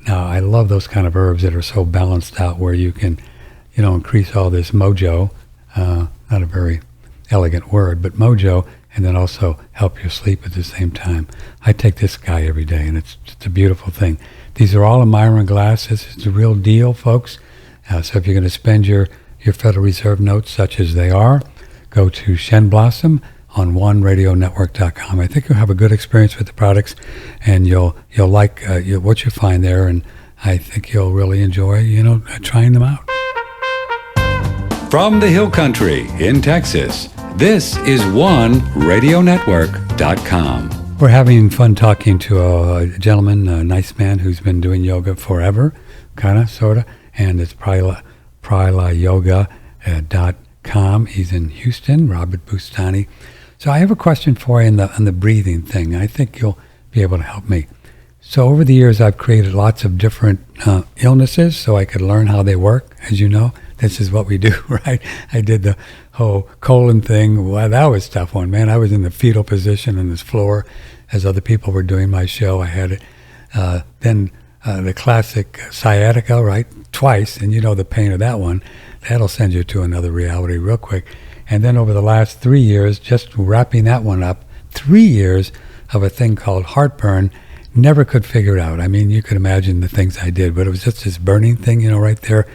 Now, I love those kind of herbs that are so balanced out where you can, increase all this mojo, not a very elegant word, but mojo, and then also help you sleep at the same time. I take this guy every day, and it's just a beautiful thing. These are all Myron glasses. It's a real deal, folks. So if you're going to spend your Federal Reserve notes, such as they are, go to Shen Blossom on OneRadioNetwork.com. I think you'll have a good experience with the products, and you'll like what you find there, and I think you'll really enjoy, trying them out. From the Hill Country in Texas, this is OneRadioNetwork.com. We're having fun talking to a gentleman, a nice man who's been doing yoga forever, sort of, and it's PrilaYoga.com. He's in Houston, Robert Bustani. So I have a question for you on the breathing thing. I think you'll be able to help me. So over the years, I've created lots of different illnesses so I could learn how they work. As you know, this is what we do, right? I did the whole colon thing. Well, that was a tough one, man. I was in the fetal position on this floor as other people were doing my show. I had it. Then the classic sciatica, right? Twice, and the pain of that one. That'll send you to another reality real quick. And then over the last 3 years, just wrapping that one up, 3 years of a thing called heartburn. Never could figure it out. I mean, you could imagine the things I did, but it was just this burning thing, right there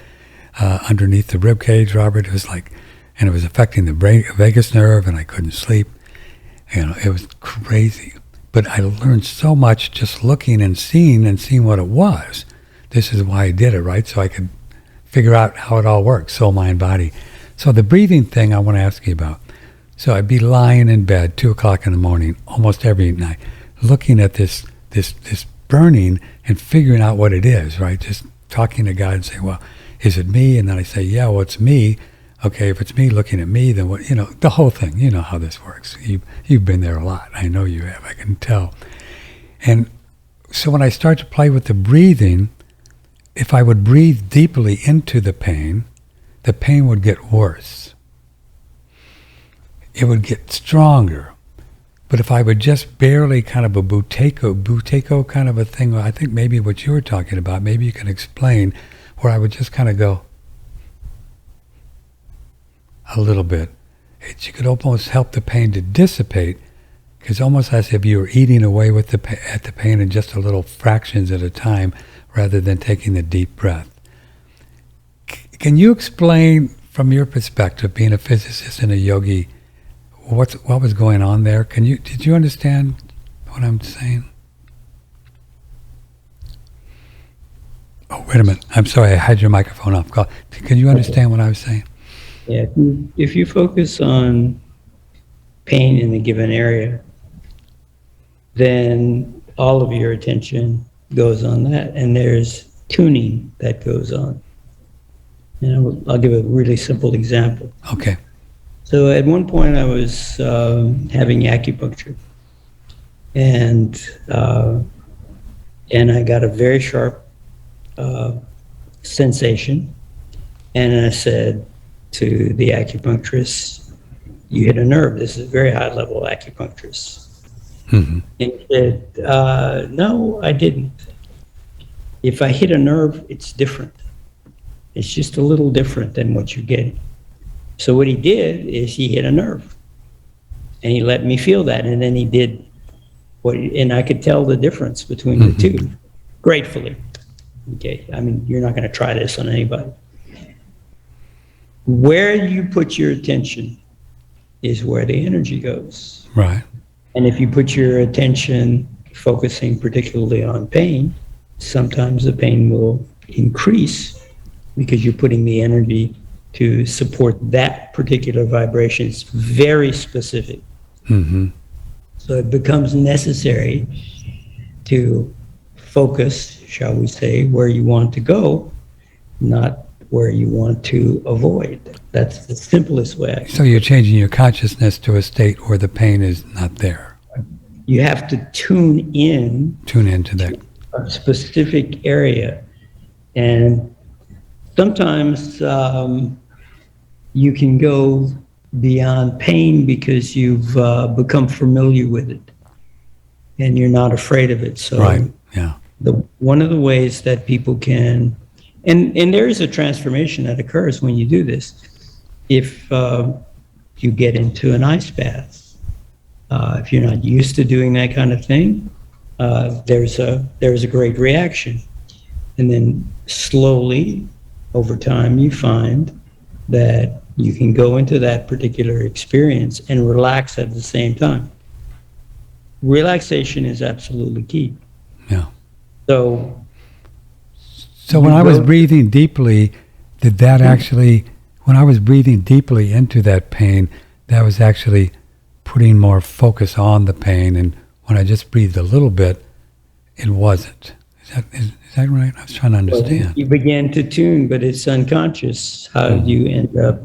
underneath the rib cage, Robert. It was like, and it was affecting the vagus nerve, and I couldn't sleep. It was crazy. But I learned so much just looking and seeing what it was. This is why I did it, right? So I could figure out how it all works, soul, mind, body. So the breathing thing I want to ask you about. So I'd be lying in bed 2 o'clock in the morning almost every night, looking at this burning and figuring out what it is, right? Just talking to God and saying, well, is it me? And then I say, yeah, well, it's me. Okay, if it's me looking at me, then what, the whole thing, you know how this works. You've been there a lot. I know you have, I can tell. And so when I start to play with the breathing, if I would breathe deeply into the pain would get worse. It would get stronger. But if I would just barely kind of a buteyko kind of a thing, I think maybe what you were talking about, maybe you can explain, where I would just kind of go a little bit. You could almost help the pain to dissipate, because almost as if you were eating away at the pain in just a little fractions at a time, rather than taking the deep breath. Can you explain from your perspective, being a physicist and a yogi, what was going on there? Did you understand what I'm saying? Oh, wait a minute. I'm sorry. I had your microphone off. Can you understand what I was saying? Yeah, if you focus on pain in a given area, then all of your attention goes on that, and there's tuning that goes on. And I'll give a really simple example. Okay. So at one point I was having acupuncture, and I got a very sharp sensation, and I said to the acupuncturist, "You hit a nerve. This is a very high level acupuncturist." Mm-hmm. And he said, "No, I didn't. If I hit a nerve, it's different. It's just a little different than what you're getting." So what he did is he hit a nerve, and he let me feel that, and then he did and I could tell the difference between the two, gratefully. Okay, I mean, you're not going to try this on anybody. Where you put your attention is where the energy goes. Right. And if you put your attention focusing particularly on pain, sometimes the pain will increase because you're putting the energy to support that particular vibration. It's very specific. Mm-hmm. So it becomes necessary to focus, shall we say, where you want to go, not where you want to avoid. That's the simplest way. So you're changing your consciousness to a state where the pain is not there. You have to tune into that. a specific area. And sometimes you can go beyond pain because you've become familiar with it and you're not afraid of it. So Right. Yeah. one of the ways that people can, and there is a transformation that occurs when you do this. If you get into an ice bath, if you're not used to doing that kind of thing, there's a great reaction. And then slowly, over time, you find that you can go into that particular experience and relax at the same time. Relaxation is absolutely key. Yeah. So when I was go- breathing deeply, did that actually, when I was breathing deeply into that pain, that was actually putting more focus on the pain. And when I just breathed a little bit, it wasn't. Is that right? I was trying to understand. you begin to tune, but it's unconscious how you end up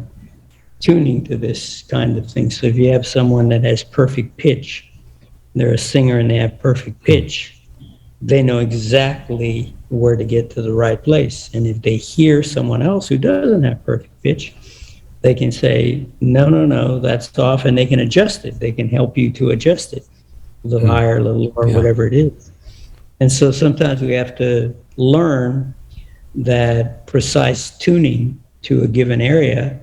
tuning to this kind of thing. So if you have someone that has perfect pitch, they're a singer and they have perfect pitch, they know exactly where to get to the right place. And if they hear someone else who doesn't have perfect pitch, they can say, no, that's off, and they can adjust it. They can help you to adjust it, a little higher, a little lower, whatever it is. And so sometimes we have to learn that precise tuning to a given area.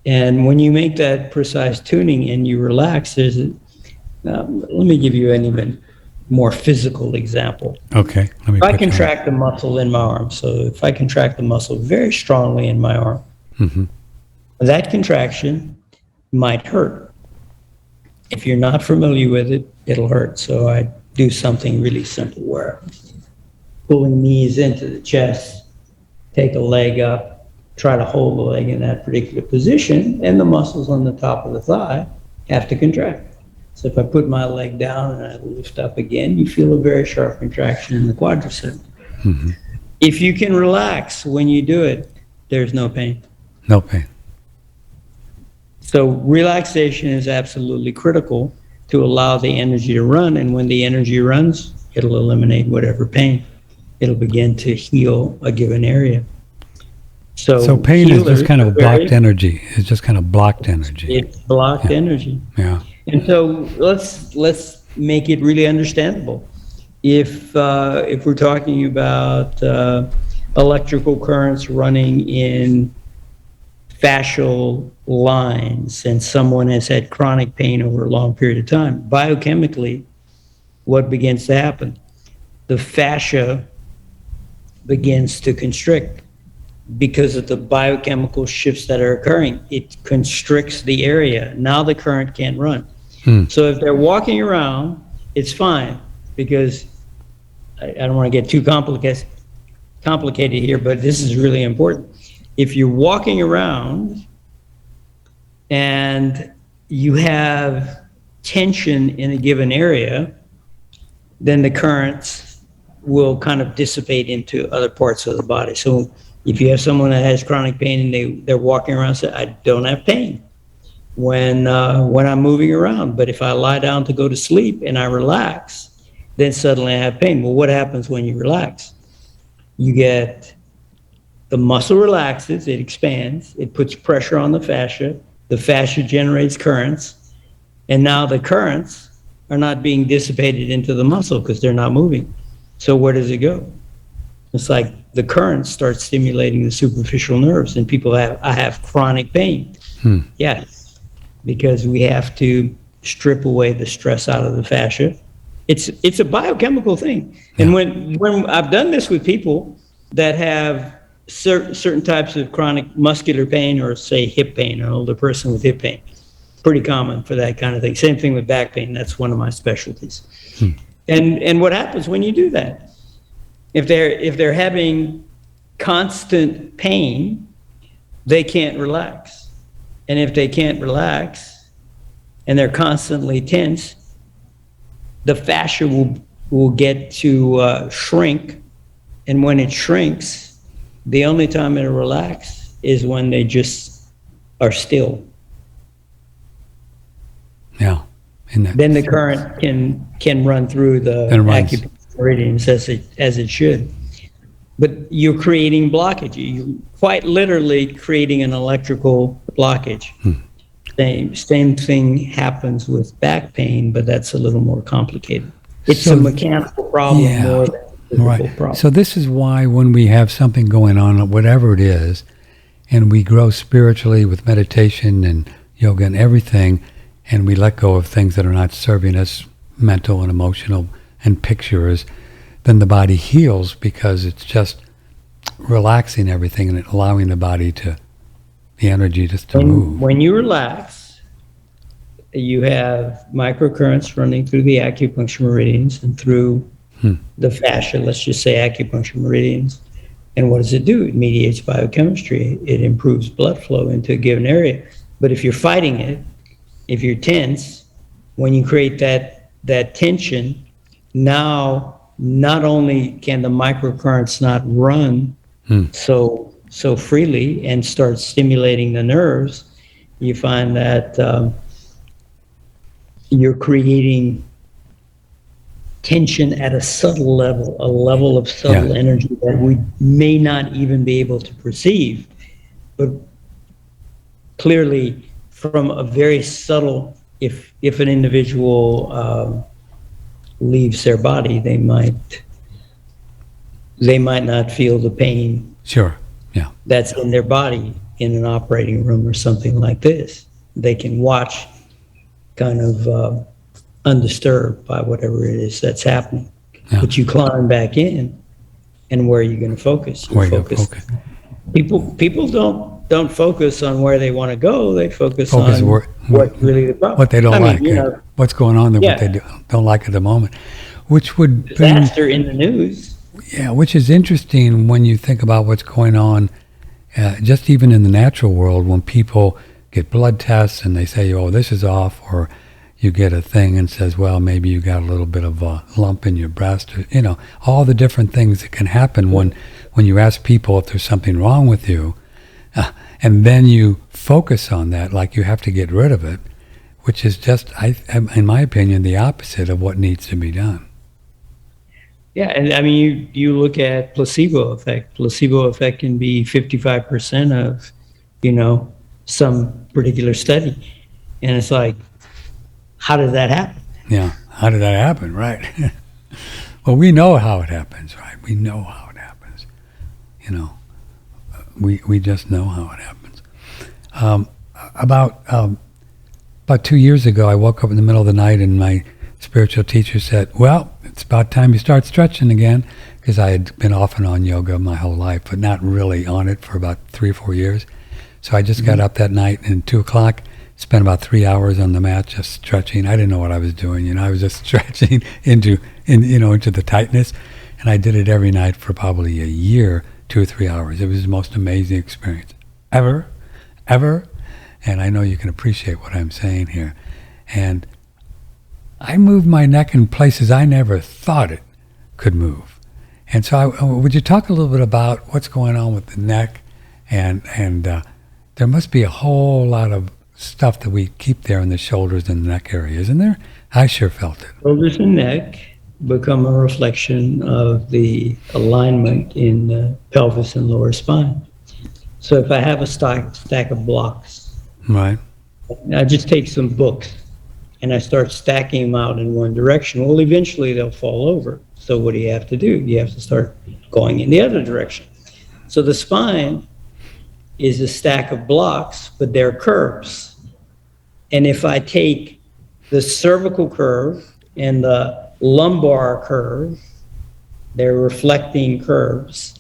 And when you make that precise tuning and you relax, let me give you an even more physical example. Okay. Let me If I put you on. contract the muscle in my arm, so if I contract the muscle very strongly in my arm, Mhm. that contraction might hurt. If you're not familiar with it, it'll hurt. So I do something really simple where pulling knees into the chest, take a leg up, try to hold the leg in that particular position, and the muscles on the top of the thigh have to contract. So if I put my leg down and I lift up again, you feel a very sharp contraction in the quadricep. Mhm. If you can relax when you do it, there's no pain. No pain. So relaxation is absolutely critical to allow the energy to run. And when the energy runs, it'll eliminate whatever pain. It'll begin to heal a given area. So pain is healers just kind of are very- blocked energy. It's just kind of blocked energy. It's blocked energy. Yeah. And so let's make it really understandable. If we're talking about electrical currents running in fascial lines and someone has had chronic pain over a long period of time, biochemically, what begins to happen? The fascia begins to constrict. because of the biochemical shifts that are occurring. It constricts the area. Now the current can't run. So if they're walking around, it's fine, because I don't want to get too complicated here, but this is really important. If you're walking around and you have tension in a given area, then the currents will kind of dissipate into other parts of the body. So if you have someone that has chronic pain and they're walking around and say, I don't have pain when I'm moving around, but if I lie down to go to sleep and I relax, then suddenly I have pain. Well, what happens when you relax? You get the muscle relaxes, it expands, it puts pressure on the fascia generates currents, and now the currents are not being dissipated into the muscle because they're not moving. So where does it go? It's like the currents start stimulating the superficial nerves, and I have chronic pain. Yes, because we have to strip away the stress out of the fascia. It's a biochemical thing. Yeah. And when I've done this with people that have certain types of chronic muscular pain, or say hip pain, an older person with hip pain, pretty common for that kind of thing. Same thing with back pain. That's one of my specialties. And what happens when you do that? If they're having constant pain, they can't relax. And if they can't relax and they're constantly tense, the fascia will get to shrink. And when it shrinks, the only time it'll relax is when they just are still. Yeah. Then the current can run through the acupuncture meridians as it should. But you're creating blockage. You're quite literally creating an electrical blockage. Same thing happens with back pain, but that's a little more complicated. It's a mechanical problem more than a physical problem. So this is why when we have something going on, whatever it is, and we grow spiritually with meditation and yoga and everything, and we let go of things that are not serving us, mental and emotional and pictures, then the body heals, because it's just relaxing everything and allowing the body to, the energy just to move. When you relax, you have microcurrents running through the acupuncture meridians and through the fascia, let's just say acupuncture meridians. And what does it do? It mediates biochemistry. It improves blood flow into a given area. But if you're fighting it, if you're tense, when you create that tension, now not only can the microcurrents not run so freely and start stimulating the nerves, you find that you're creating tension at a subtle level, a level of subtle energy that we may not even be able to perceive. But clearly, from a very subtle, if an individual leaves their body, they might not feel the pain. Sure. Yeah. That's in their body in an operating room or something like this. They can watch kind of undisturbed by whatever it is that's happening. Yeah. But you climb back in, and where are you going to focus? Focus. People don't focus on where they want to go. They focus on what really the problem. What they don't like. What's going on there, what they don't like at the moment. Which would disaster in the news. Yeah, which is interesting when you think about what's going on, just even in the natural world, when people get blood tests and they say, oh, this is off, or you get a thing and says, well, maybe you got a little bit of a lump in your breast, or, all the different things that can happen when you ask people if there's something wrong with you, and then you focus on that like you have to get rid of it, which is just, in my opinion, the opposite of what needs to be done. Yeah, and I mean, you look at placebo effect. Placebo effect can be 55% of, some particular study. And it's like, how did that happen? Yeah, how did that happen, right? Well, we know how it happens, right? We know how it happens. We just know how it happens. About 2 years ago, I woke up in the middle of the night and my spiritual teacher said, well, it's about time you start stretching again. because I had been off and on yoga my whole life, but not really on it for about 3 or 4 years. So I just got up that night and 2 o'clock, spent about 3 hours on the mat just stretching. I didn't know what I was doing. I was just stretching into the tightness. And I did it every night for probably a year, 2 or 3 hours. It was the most amazing experience ever. And I know you can appreciate what I'm saying here. And I moved my neck in places I never thought it could move. And so would you talk a little bit about what's going on with the neck? And there must be a whole lot of stuff that we keep there in the shoulders and the neck area, isn't there? I sure felt it. Shoulders and neck become a reflection of the alignment in the pelvis and lower spine. So if I have a stack of blocks, Right. I just take some books and I start stacking them out in one direction. Well, eventually they'll fall over. So what do you have to do? You have to start going in the other direction. So the spine is a stack of blocks, but they're curves. And if I take the cervical curve and the lumbar curve, they're reflecting curves.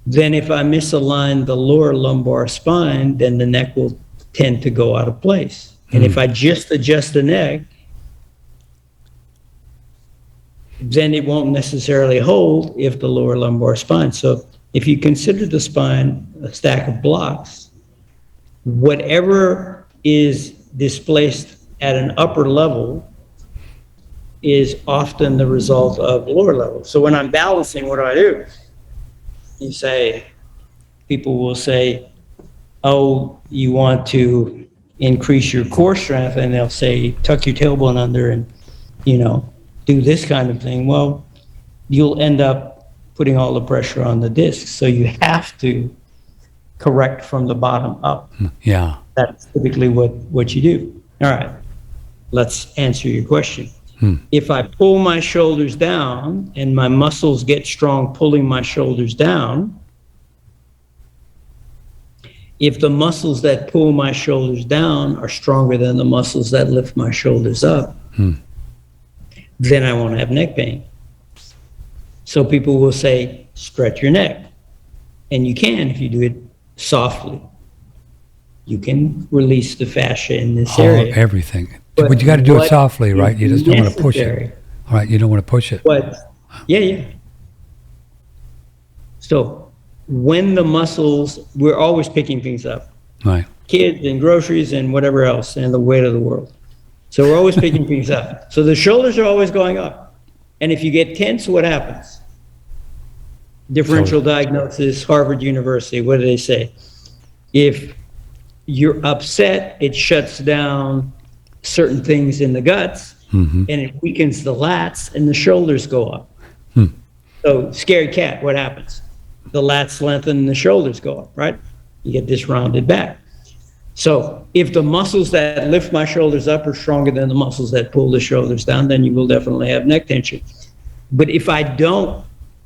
Then if I misalign the lower lumbar spine, then the neck will tend to go out of place. And if I just adjust the neck, then it won't necessarily hold if the lower lumbar spine. So if you consider the spine a stack of blocks, whatever is displaced at an upper level is often the result of lower level. So when I'm balancing, what do? You say, people will say, oh, you want to increase your core strength, and they'll say, tuck your tailbone under and, do this kind of thing. Well, you'll end up putting all the pressure on the discs. So you have to correct from the bottom up. Yeah. That's typically what you do. All right, let's answer your question. If I pull my shoulders down and my muscles get strong pulling my shoulders down, if the muscles that pull my shoulders down are stronger than the muscles that lift my shoulders up, then I won't have neck pain. So people will say, stretch your neck. And you can if you do it softly. You can release the fascia in this area. Everything. But you got to do it softly, right? You just don't want to push it. All right, you don't want to push it. But, yeah. So when the muscles, we're always picking things up. Right. Kids and groceries and whatever else, and the weight of the world. So we're always picking things up. So the shoulders are always going up. And if you get tense, what happens? Differential diagnosis, Harvard University, what do they say? If you're upset, it shuts down certain things in the guts, and it weakens the lats, and the shoulders go up. So scared cat, what happens? The lats lengthen and the shoulders go up, right? You get this rounded back. So if the muscles that lift my shoulders up are stronger than the muscles that pull the shoulders down, then you will definitely have neck tension. But if I don't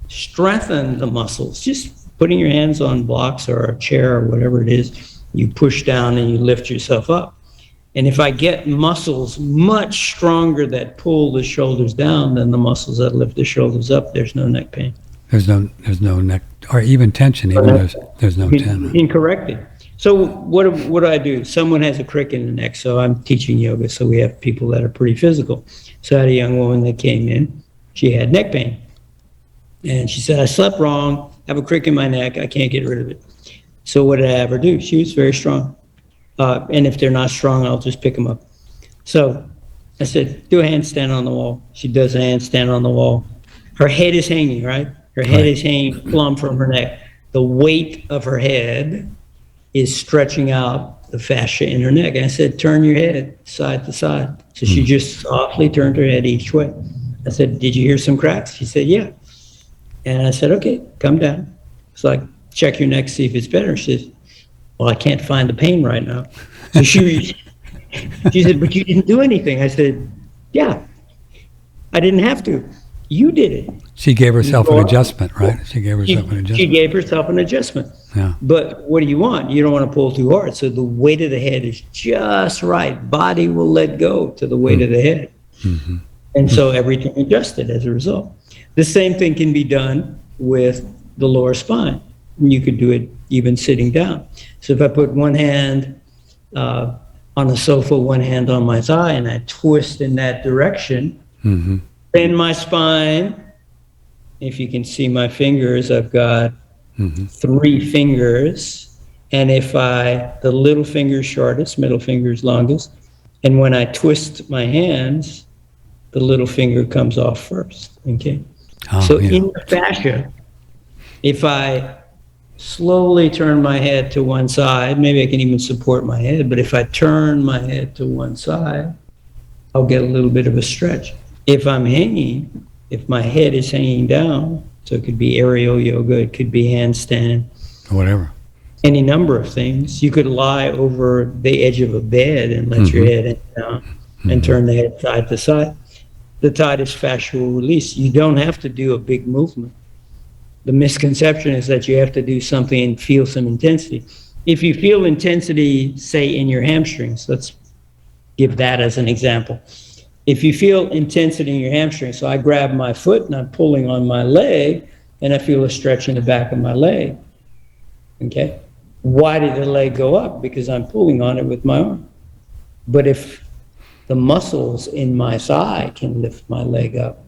strengthen the muscles, just putting your hands on blocks or a chair or whatever it is, you push down and you lift yourself up. And if I get muscles much stronger that pull the shoulders down than the muscles that lift the shoulders up, there's no neck pain. There's no neck, or even tension, there's no tension. Incorrected. So what do I do? Someone has a crick in the neck, so I'm teaching yoga, so we have people that are pretty physical. So I had a young woman that came in, she had neck pain. And she said, I slept wrong, I have a crick in my neck, I can't get rid of it. So what did I have her do? She was very strong. And if they're not strong, I'll just pick them up. So I said, do a handstand on the wall. She does a handstand on the wall. Her head is hanging, right? Her head is hanging plumb from her neck. The weight of her head is stretching out the fascia in her neck. And I said, turn your head side to side. So she just softly turned her head each way. I said, did you hear some cracks? She said, yeah. And I said, okay, come down. It's like, check your neck, see if it's better. She said, well, I can't find the pain right now. So she said, but you didn't do anything. I said, yeah, I didn't have to. You did it. She gave herself an adjustment, right? She gave herself an adjustment. She gave herself an adjustment. Yeah. But what do you want? You don't want to pull too hard. So the weight of the head is just right. Body will let go to the weight of the head. And so everything adjusted as a result. The same thing can be done with the lower spine. You could do it even sitting down. So if I put one hand on the sofa, one hand on my thigh, and I twist in that direction, bend my spine. If you can see my fingers, I've got 3 fingers. And if the little finger is shortest, middle finger is longest. And when I twist my hands, the little finger comes off first, okay? So in the fascia, if I slowly turn my head to one side, maybe I can even support my head, but if I turn my head to one side, I'll get a little bit of a stretch. If I'm hanging, if my head is hanging down, so it could be aerial yoga, it could be handstand, Whatever. any number of things. You could lie over the edge of a bed and let your head hang down and turn the head side to side. The tightest fascial release. You don't have to do a big movement. The misconception is that you have to do something and feel some intensity. If you feel intensity, say in your hamstrings, let's give that as an example. If you feel intensity in your hamstrings, so I grab my foot and I'm pulling on my leg and I feel a stretch in the back of my leg. Okay? Why did the leg go up? Because I'm pulling on it with my arm. But if the muscles in my thigh can lift my leg up,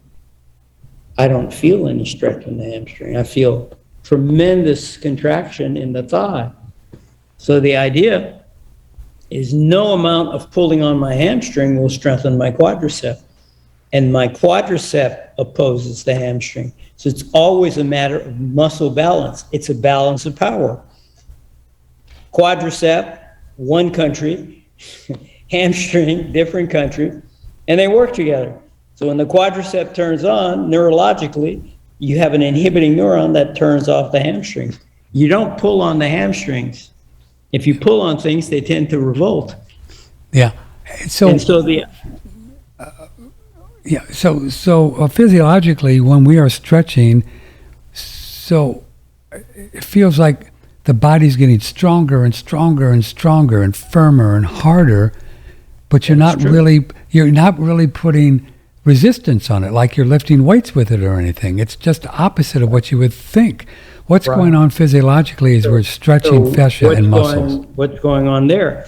I don't feel any stretch in the hamstring. I feel tremendous contraction in the thigh. So the idea is no amount of pulling on my hamstring will strengthen my quadricep. And my quadricep opposes the hamstring. So it's always a matter of muscle balance. It's a balance of power. Quadricep, one country, hamstring, different country, and they work together. So when the quadricep turns on, neurologically, you have an inhibiting neuron that turns off the hamstrings. You don't pull on the hamstrings. If you pull on things, they tend to revolt. Yeah. So, And so the physiologically, when we are stretching, so it feels like the body's getting stronger and stronger and stronger and firmer and harder, but you're not really putting resistance on it, like you're lifting weights with it or anything. It's just the opposite of what you would think. What's going on physiologically is we're stretching fascia and muscles. What's going on there?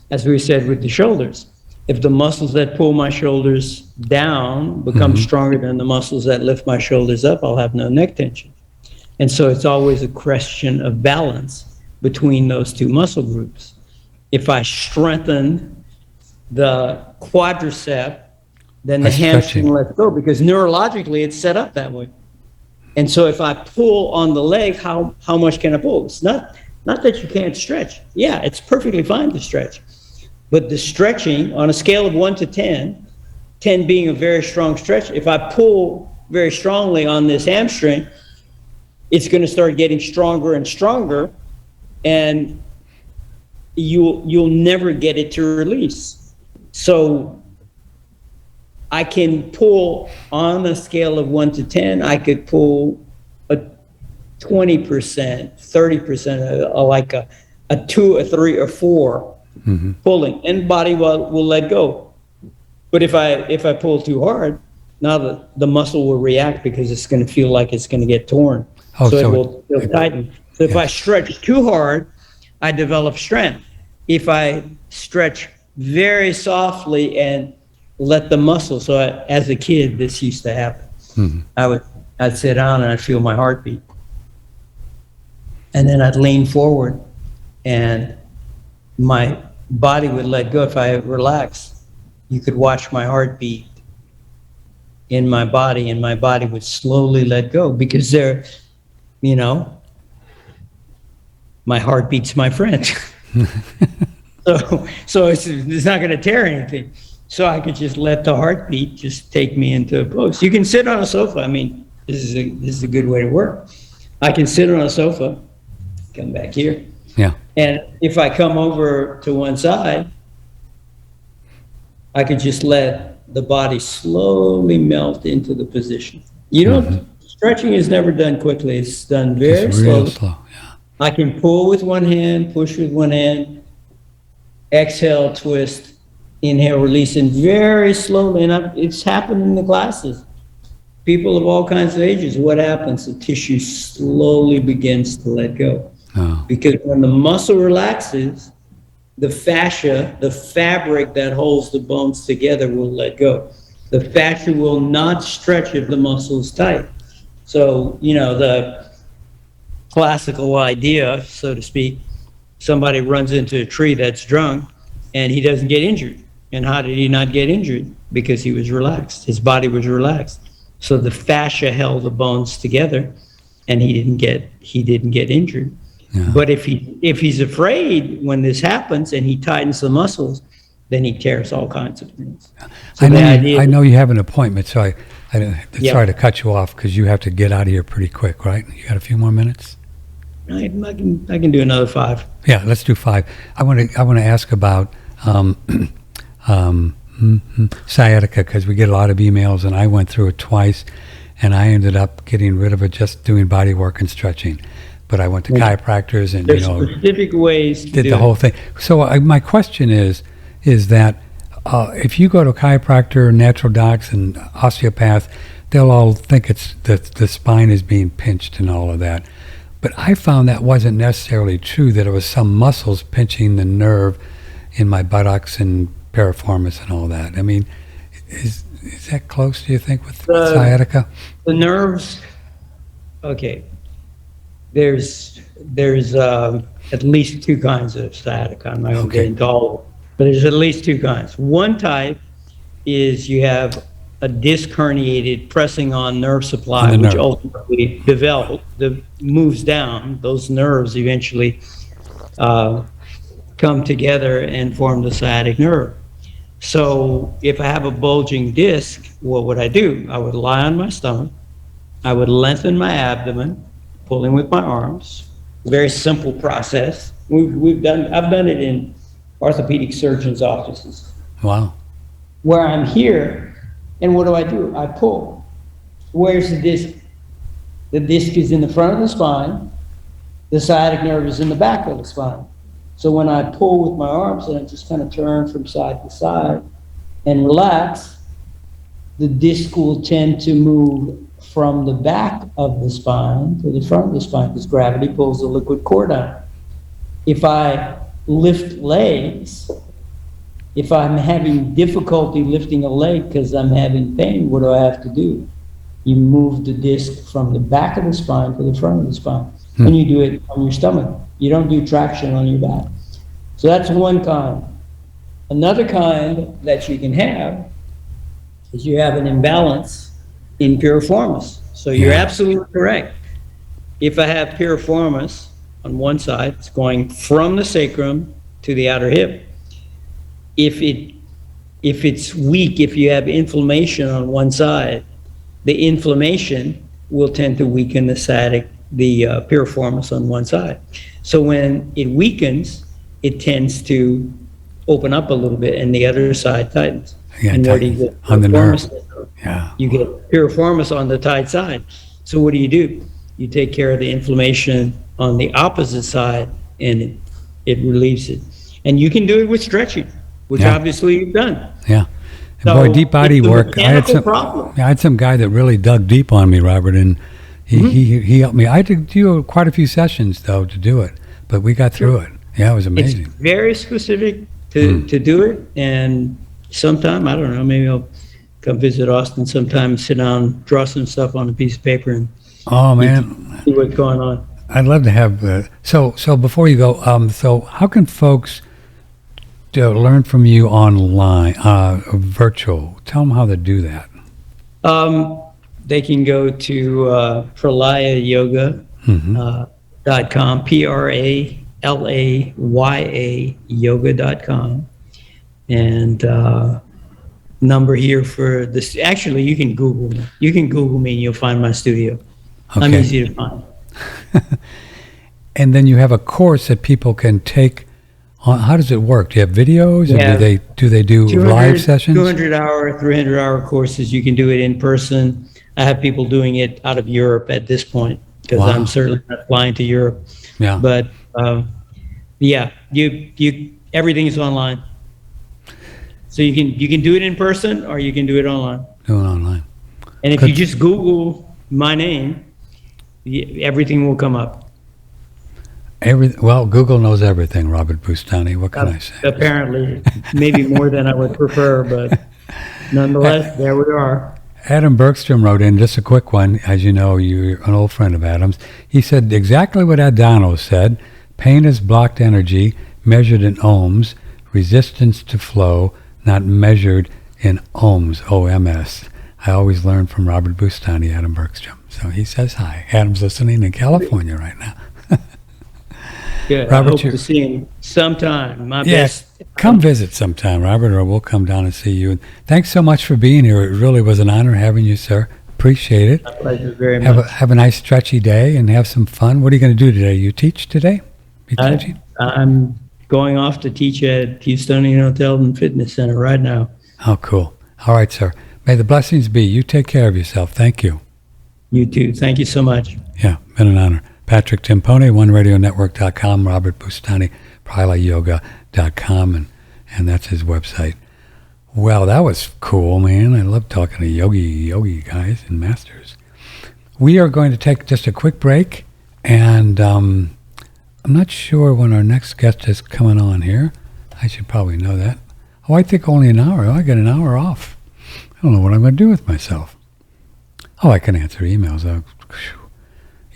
As we said with the shoulders, if the muscles that pull my shoulders down become stronger than the muscles that lift my shoulders up, I'll have no neck tension. And so it's always a question of balance between those two muscle groups. If I strengthen the quadricep, then the hamstring lets go, because neurologically it's set up that way. And so if I pull on the leg, how much can I pull? It's not that you can't stretch. Yeah, it's perfectly fine to stretch. But the stretching on a scale of 1 to 10, 10 being a very strong stretch, if I pull very strongly on this hamstring, it's going to start getting stronger and stronger, and you'll never get it to release. So I can pull on a scale of 1 to 10, I could pull a 20%, 30%, like a 2, a 3, or 4 pulling, and body will let go. But if I pull too hard, now the muscle will react, because it's going to feel like it's going to get torn. So it will tighten. So if I stretch too hard, I develop strength. If I stretch very softly and let the muscle, so as a kid, this used to happen. I'd sit down and I'd feel my heartbeat. And then I'd lean forward and my body would let go. If I relax, you could watch my heartbeat in my body, and my body would slowly let go, because my heartbeat's my friend. So it's not going to tear anything. So I could just let the heartbeat just take me into a pose. You can sit on a sofa. I mean, this is a good way to work. I can sit on a sofa, come back here. Yeah. And if I come over to one side, I could just let the body slowly melt into the position. Stretching is never done quickly. It's done very slowly. Slow, yeah. I can pull with one hand, push with one hand, exhale, twist, inhale, release, and very slowly. And it's happened in the classes. people of all kinds of ages, what happens? The tissue slowly begins to let go. Oh, Because when the muscle relaxes, the fascia, the fabric that holds the bones together, will let go. The fascia will not stretch if the muscle is tight. So, the classical idea, so to speak, somebody runs into a tree that's drunk and he doesn't get injured. And how did he not get injured? Because he was relaxed. His body was relaxed. So the fascia held the bones together and he didn't get injured. yeah. But if he's afraid when this happens and he tightens the muscles, then he tears all kinds of things. So I know you have an appointment, so I Yeah. sorry to cut you off because you have to get out of here pretty quick, right? You got a few more minutes? I can do another 5. Yeah, let's do 5. I want to ask about sciatica because we get a lot of emails, and I went through it twice, and I ended up getting rid of it just doing body work and stretching. But I went to chiropractors and There's specific ways to did do the it. whole thing. So my question is that if you go to a chiropractor, natural docs, and osteopath, they'll all think it's the spine is being pinched and all of that. But I found that wasn't necessarily true, that it was some muscles pinching the nerve in my buttocks and piriformis and all that. I mean, is that close, do you think, with sciatica? The nerves, okay. There's at least 2 kinds of sciatica. I'm not going to get into all of them, but there's at least 2 kinds. One type is you have a disc herniated pressing on nerve supply, On the which nerve. ultimately moves down. Those nerves eventually come together and form the sciatic nerve. So if I have a bulging disc, what would I do? I would lie on my stomach. I would lengthen my abdomen, pulling with my arms. Very simple process. I've done it in orthopedic surgeons' offices Wow. where I'm here, and what do? I pull. Where's the disc? The disc is in the front of the spine. The sciatic nerve is in the back of the spine. So when I pull with my arms and I just kind of turn from side to side and relax, the disc will tend to move from the back of the spine to the front of the spine because gravity pulls the liquid core down. If I lift legs, if I'm having difficulty lifting a leg because I'm having pain, what do I have to do? You move the disc from the back of the spine to the front of the spine. And you do it on your stomach. You don't do traction on your back. So that's one kind. Another kind that you can have is you have an imbalance in piriformis. So you're Yeah. absolutely correct. If I have piriformis on one side, it's going from the sacrum to the outer hip. If it's weak, if you have inflammation on one side, the inflammation will tend to weaken the piriformis on one side. So when it weakens, it tends to open up a little bit and the other side tightens. Yeah, And where do you tightens get on the nerve. piriformis? Yeah. You get piriformis on the tight side. So what do? You take care of the inflammation on the opposite side and it relieves it. And you can do it with stretching, which Yeah. obviously you've done. Yeah. And So boy, deep body it's a work. mechanical problem. I had some guy that really dug deep on me, Robert, and he helped me. I had to do quite a few sessions though to do it, but we got through it. Yeah, it was It's amazing. very specific to do it. And sometime, I don't know, maybe I'll come visit Austin sometime, sit down, draw some stuff on a piece of paper and Oh man, see what's going on. I'd love to have. So before you go, so how can folks learn from you online, virtual? Tell them how to do that. They can go to pralayayoga.com, PRALAYA yoga.com. And number here for this. Actually, you can Google me. You can Google me and you'll find my studio. I'm Okay. easy to find. And then you have a course that people can take. How does it work? Do you have videos, Yeah. or do they do live sessions? 200-hour, 300-hour courses. You can do it in person. I have people doing it out of Europe at this point because Wow. I'm certainly not flying to Europe. Yeah. But yeah, you everything is online. So you can do it in person or you can do it online. Do it online. And if Good. you just Google my name, everything will come up. Well, Google knows everything, Robert Bustani. What can I say? Apparently, maybe more than I would prefer, but nonetheless, there we are. Adam Bergstrom wrote in just a quick one. As you know, you're an old friend of Adam's. He said exactly what Adano said. Pain is blocked energy measured in ohms, resistance to flow, not measured in ohms, O-M-S. I always learn from Robert Bustani, Adam Bergstrom. So he says hi. Adam's listening in California right now. Good. Robert, I hope to see him sometime. My Yes, best. come visit sometime, Robert, or we'll come down and see you. Thanks so much for being here. It really was an honor having you, sir. Appreciate it. My pleasure very Have much. have a nice stretchy day and have some fun. What are you going to do today? You teach today? You teaching? I'm going off to teach at Houstonian Hotel and Fitness Center right now. Oh, cool. All right, sir. May the blessings be. You take care of yourself. Thank you. You too. Thank you so much. Yeah, been an honor. Patrick Timpone, OneRadioNetwork.com, Robert Bustani, PrilaYoga.com, and that's his website. Well, that was cool, man. I love talking to yogi guys and masters. We are going to take just a quick break, and I'm not sure when our next guest is coming on here. I should probably know that. Oh, I think only an hour. Oh, I got an hour off. I don't know what I'm going to do with myself. Oh, I can answer emails.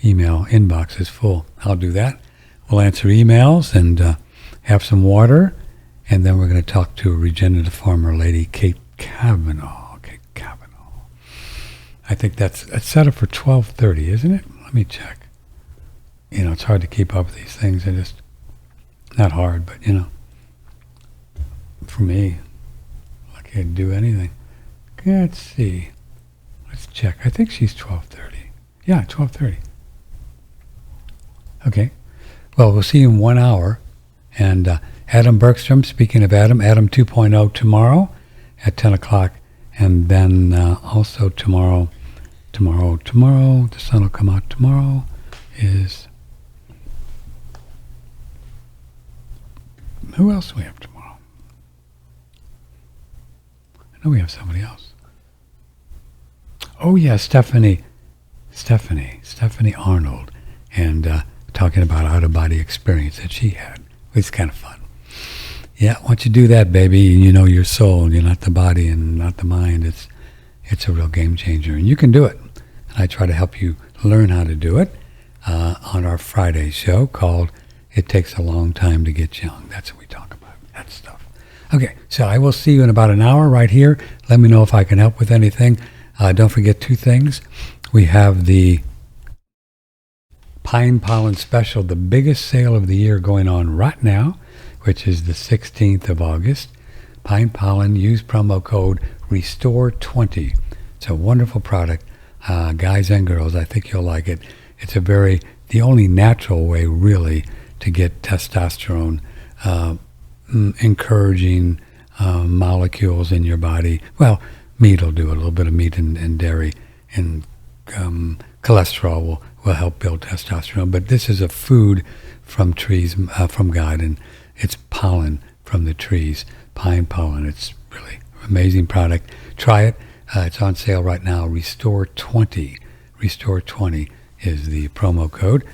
Email inbox is full. I'll do that. We'll answer emails and have some water, and then we're going to talk to a regenerative farmer lady, Kate Kavanaugh. Kate Kavanaugh. I think that's set up for 12:30, isn't it? Let me check. You know, it's hard to keep up with these things. Not hard, but for me, I can't do anything. Let's see. Let's check. I think she's 12:30. Yeah, 12:30. Okay. Well, we'll see you in 1 hour. And Adam Bergstrom, speaking of Adam 2.0 tomorrow at 10 o'clock. And then also tomorrow, the sun will come out tomorrow, is... Who else do we have tomorrow? I know we have somebody else. Oh, yeah, Stephanie Arnold. And... talking about out-of-body experience that she had. It's kind of fun. Yeah, once you do that, baby, you know your soul. You're not the body and not the mind. It's a real game changer, and you can do it. And I try to help you learn how to do it on our Friday show called "It Takes a Long Time to Get Young." That's what we talk about. That stuff. Okay, so I will see you in about an hour right here. Let me know if I can help with anything. Don't forget two things. We have the Pine Pollen Special, the biggest sale of the year going on right now, which is the 16th of August. Pine Pollen, use promo code RESTORE20. It's a wonderful product. Guys and girls, I think you'll like it. It's the only natural way really to get testosterone encouraging molecules in your body. Well, meat will do it, a little bit of meat and dairy and cholesterol will help build testosterone. But this is a food from trees, from God, and it's pollen from the trees, pine pollen. It's really amazing product. Try it. It's on sale right now. Restore20. Restore20 is the promo code.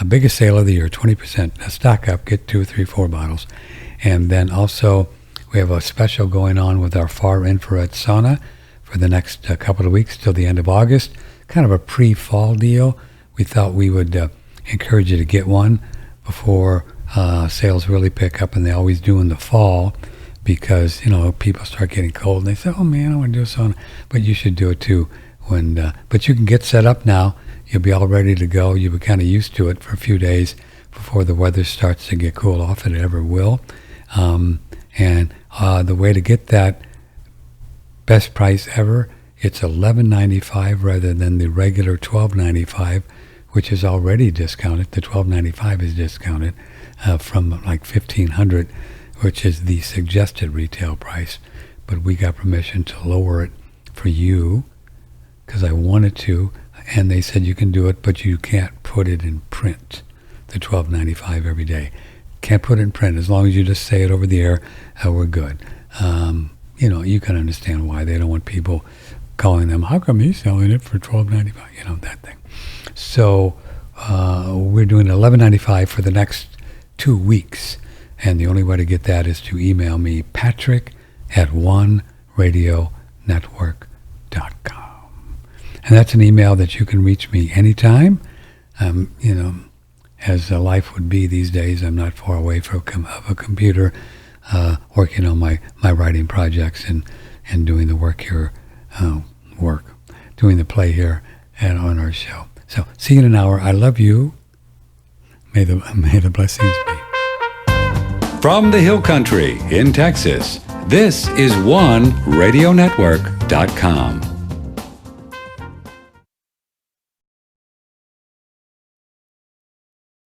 Biggest sale of the year, 20%. Stock up, get 2, 3, 4 bottles. And then also we have a special going on with our far infrared sauna for the next couple of weeks till the end of August. Kind of a pre-fall deal. We thought we would encourage you to get one before sales really pick up, and they always do in the fall because, people start getting cold and they say, oh man, I want to do a sauna. But you should do it too. But you can get set up now. You'll be all ready to go. You'll be kind of used to it for a few days before the weather starts to get cool off. It ever will. And the way to get that best price ever, it's $11.95 rather than the regular $12.95, which is already discounted. The $12.95 is discounted from like $1,500, which is the suggested retail price. But we got permission to lower it for you because I wanted to, and they said you can do it, but you can't put it in print. The $12.95 every day. Can't put it in print. As long as you just say it over the air, we're good. You can understand why they don't want people calling them, how come he's selling it for $12.95? You know, that thing. So we're doing $11.95 for the next 2 weeks. And the only way to get that is to email me, patrick@oneradionetwork.com. And that's an email that you can reach me anytime. You know, as life would be these days, I'm not far away from a computer, working on my writing projects and doing the work here, doing the play here and on our show. So see you in an hour. I love you. May the blessings be. From the Hill Country in Texas, this is OneRadioNetwork.com.